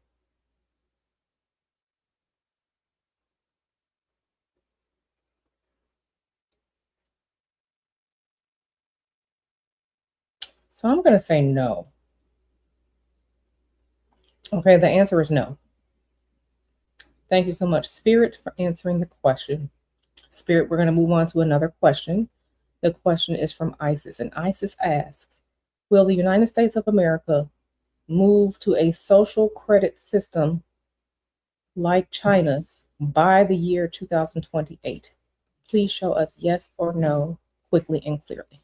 So I'm going to say no. Okay, the answer is no. Thank you so much, Spirit, for answering the question. Spirit, we're going to move on to another question. The question is from Isis, and Isis asks, will the United States of America move to a social credit system like China's by the year 2028? Please show us yes or no quickly and clearly.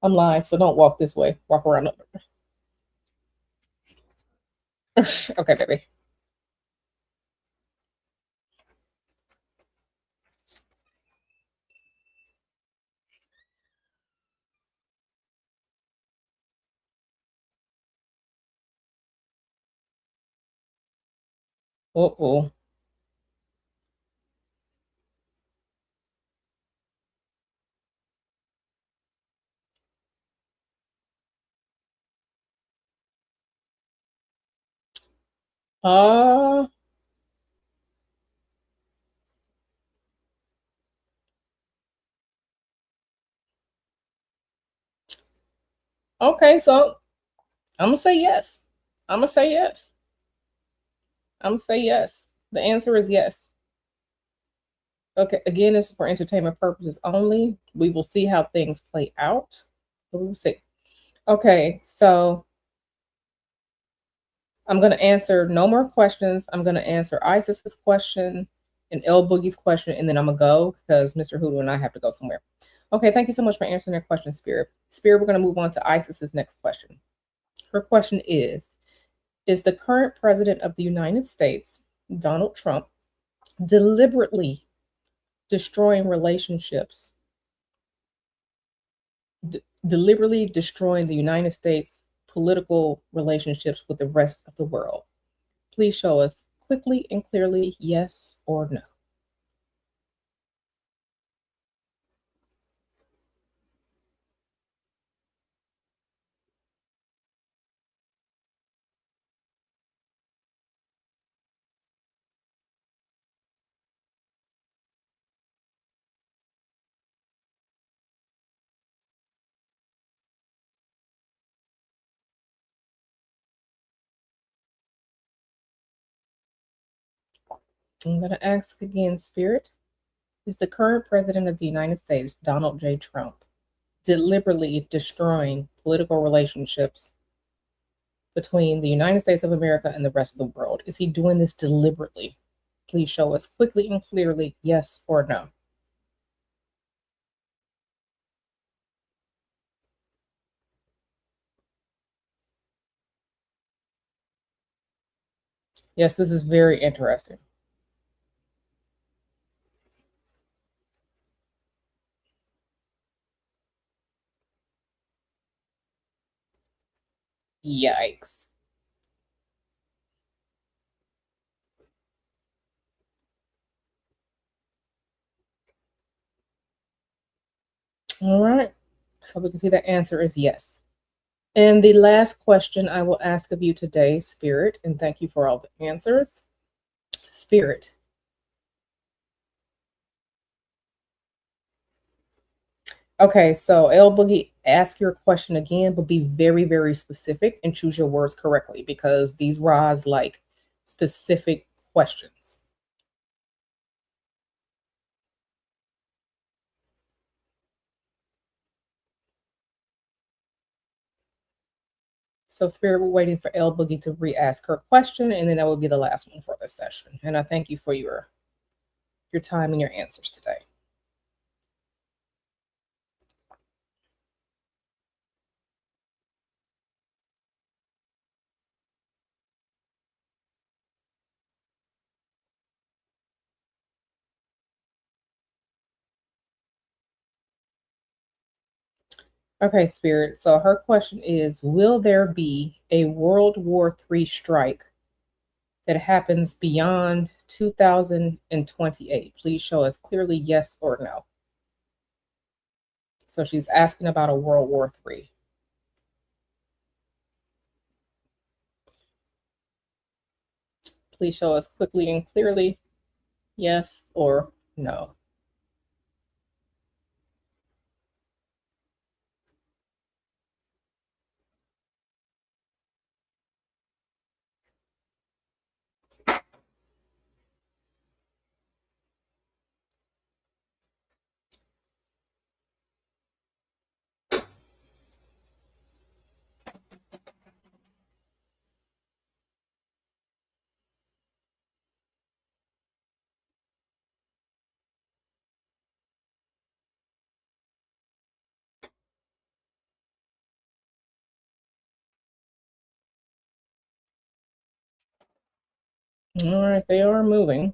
I'm live, so don't walk this way. Walk around. Okay, baby. Uh-oh. Uh, okay, so I'm gonna say yes. I'm gonna say yes. I'm gonna say yes. The answer is yes. Okay, again, it's for entertainment purposes only. We will see how things play out. But we will see. Okay, so I'm gonna answer no more questions. I'm gonna answer Isis's question and El Boogie's question, and then I'm gonna go because Mr. Hoodoo and I have to go somewhere. Okay, thank you so much for answering their question, Spirit. Spirit, we're gonna move on to Isis's next question. Her question is the current president of the United States, Donald Trump, deliberately destroying relationships, deliberately destroying the United States political relationships with the rest of the world? Please show us quickly and clearly yes or no. I'm going to ask again, Spirit. Is the current president of the United States, Donald J. Trump, deliberately destroying political relationships between the United States of America and the rest of the world? Is he doing this deliberately? Please show us quickly and clearly yes or no. Yes, this is very interesting. Yikes. All right. So we can see the answer is yes. And the last question I will ask of you today, Spirit, and thank you for all the answers. Spirit. Okay, so El Boogie, ask your question again, but be very, very specific and choose your words correctly because these rods like specific questions. So, Spirit, we're waiting for El Boogie to re-ask her question, and then that will be the last one for this session. And I thank you for your time and your answers today. Okay, Spirit. So her question is, will there be a World War III strike that happens beyond 2028? Please show us clearly yes or no. So she's asking about a World War III. Please show us quickly and clearly yes or no. All right, they are moving.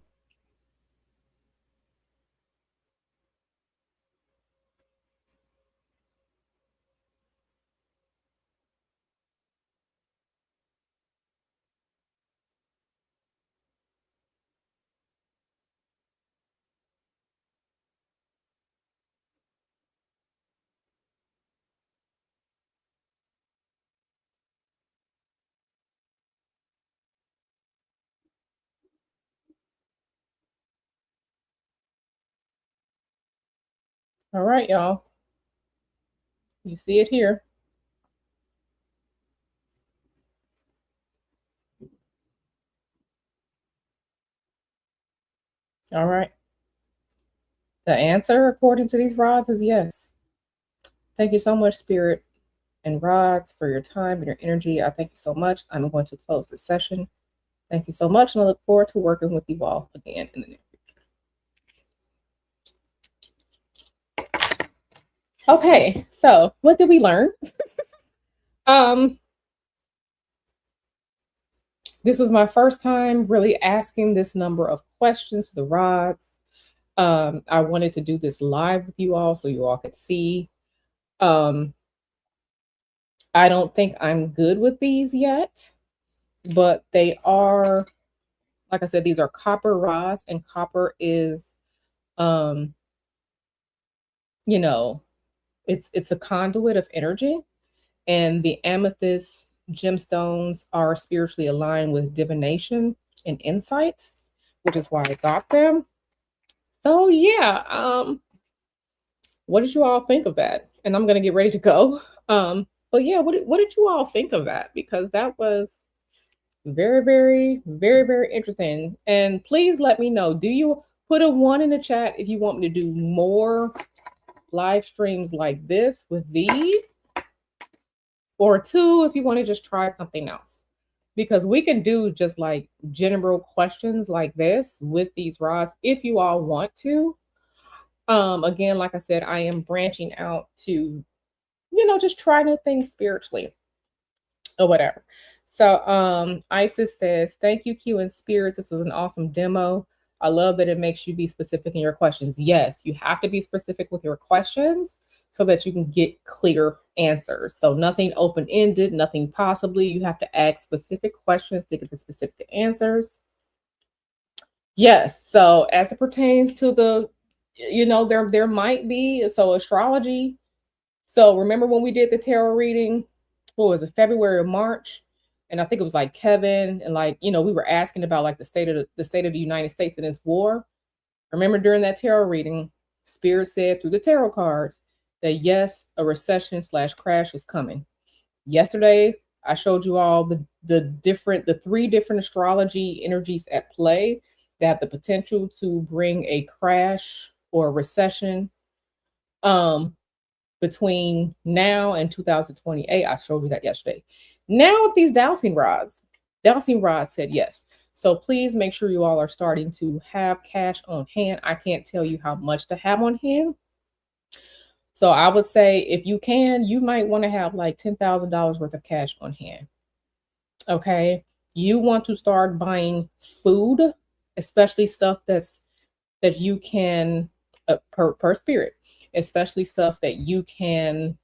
All right, y'all. You see it here. All right. The answer, according to these rods, is yes. Thank you so much, Spirit and Rods, for your time and your energy. I thank you so much. I'm going to close this session. Thank you so much, and I look forward to working with you all again in the near future. Okay, so what did we learn? um, this was my first time really asking this number of questions to the rods. I wanted to do this live with you all so you all could see. Um, I don't think I'm good with these yet, but they are, like I said, these are copper rods, and copper is, um, you know, it's a conduit of energy, and the amethyst gemstones are spiritually aligned with divination and insight, which is why I got them. So yeah, what did you all think of that? And I'm gonna get ready to go. But yeah, what did you all think of that? Because that was very, very, very, very interesting. And please let me know. Do you put a one in the chat if you want me to do more live streams like this with these? Or two if you want to just try something else? Because we can do just like general questions like this with these rods if you all want to. Again, like I said, I am branching out to, just try new things spiritually or whatever. So Isis says, thank you, Q and Spirit. This was an awesome demo. I love that it makes you be specific in your questions. Yes, you have to be specific with your questions so that you can get clear answers. So nothing open-ended, nothing possibly. You have to ask specific questions to get the specific answers. Yes. So as it pertains to the, there might be, so astrology. So remember when we did the tarot reading, what was it, February or March? And I think it was like Kevin and like, we were asking about like the state of the United States and its war. Remember during that tarot reading, Spirit said through the tarot cards that yes, a recession / crash is coming. Yesterday, I showed you all the three different astrology energies at play that have the potential to bring a crash or a recession. Between now and 2028. I showed you that yesterday. Now with these dowsing rods said yes. So please make sure you all are starting to have cash on hand. I can't tell you how much to have on hand. So I would say if you can, you might want to have like $10,000 worth of cash on hand. Okay. You want to start buying food, especially stuff that you can per spirit, especially stuff that you can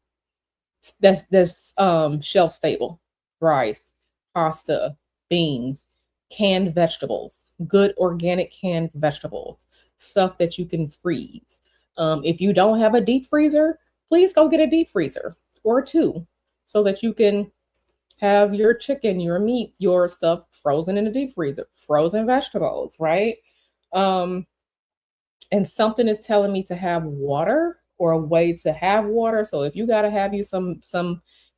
that's shelf stable: rice, pasta, beans, canned vegetables, good organic canned vegetables, stuff that you can freeze. If you don't have a deep freezer, please go get a deep freezer or two so that you can have your chicken, your meat, your stuff frozen in the deep freezer, frozen vegetables, right? um and something is telling me to have water or a way to have water. So if you got to have you some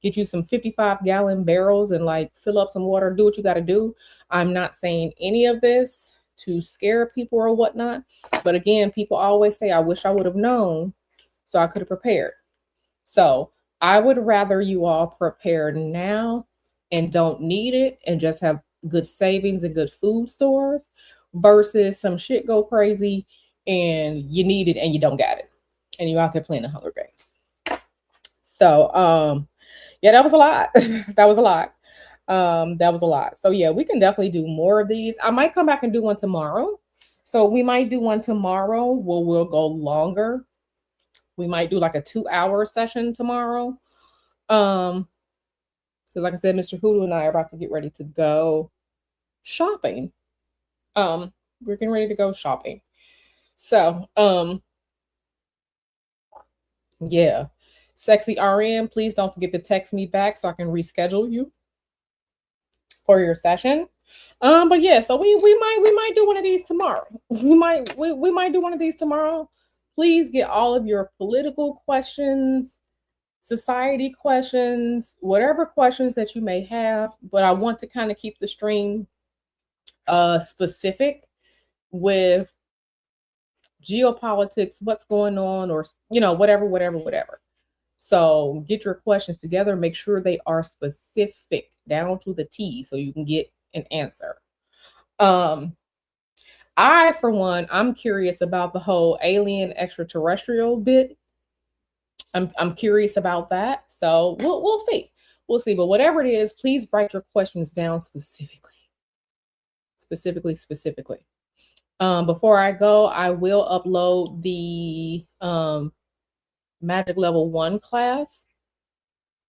get you some 55-gallon barrels and like fill up some water, do what you got to do. I'm not saying any of this to scare people or whatnot, but again, people always say, I wish I would have known so I could have prepared. So I would rather you all prepare now and don't need it and just have good savings and good food stores versus some shit go crazy and you need it and you don't got it and you're out there playing the Hunger Games. So yeah, that was a lot. That was a lot. That was a lot. So yeah, we can definitely do more of these. I might come back and do one tomorrow. So we might do one tomorrow where we'll go longer. We might do like a 2-hour session tomorrow. Because like I said, Mr. Hoodoo and I are about to get ready to go shopping. We're getting ready to go shopping. So, yeah. Sexy RN, please don't forget to text me back so I can reschedule you for your session. But yeah, so we might do one of these tomorrow. We might do one of these tomorrow. Please get all of your political questions, society questions, whatever questions that you may have. But I want to kind of keep the stream specific with geopolitics, what's going on, or whatever. So get your questions together, make sure they are specific down to the T so you can get an answer. I, for one, I'm curious about the whole alien extraterrestrial bit. I'm curious about that. So we'll see. We'll see. But whatever it is, please write your questions down specifically. Specifically. Before I go, I will upload the Magic Level 1 class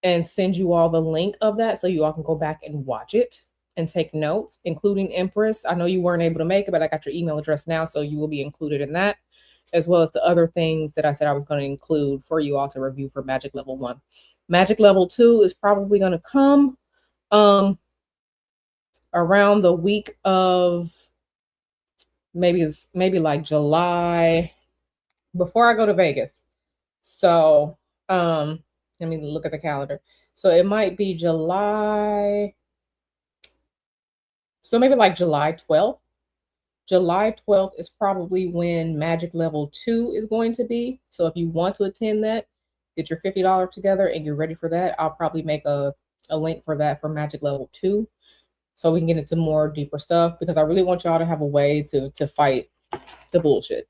and send you all the link of that so you all can go back and watch it and take notes, including Empress. I know you weren't able to make it, but I got your email address now, so you will be included in that, as well as the other things that I said I was going to include for you all to review for Magic Level 1. Magic Level 2 is probably going to come around the week of maybe like July, before I go to Vegas. So let me look at the calendar. So it might be July. So maybe like July 12th. July 12th is probably when Magic Level 2 is going to be. So if you want to attend that, get your $50 together and get ready for that. I'll probably make a link for that for Magic Level 2 so we can get into more deeper stuff, because I really want y'all to have a way to fight the bullshit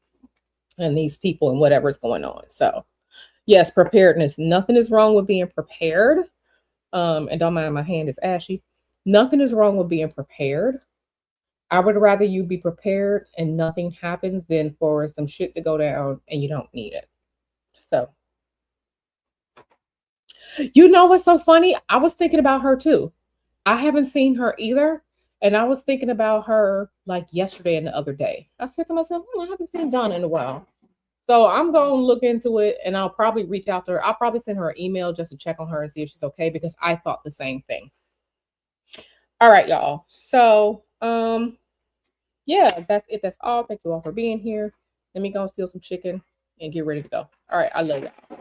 and these people and whatever's going on. So yes, preparedness. Nothing is wrong with being prepared. And don't mind, my hand is ashy. Nothing is wrong with being prepared. I would rather you be prepared and nothing happens than for some shit to go down and you don't need it. So, you know what's so funny? I was thinking about her too. I haven't seen her either. And I was thinking about her like yesterday and the other day. I said to myself, I haven't seen Donna in a while. So I'm going to look into it and I'll probably reach out to her. I'll probably send her an email just to check on her and see if she's okay, because I thought the same thing. All right, y'all. So, yeah, that's it. That's all. Thank you all for being here. Let me go steal some chicken and get ready to go. All right. I love y'all.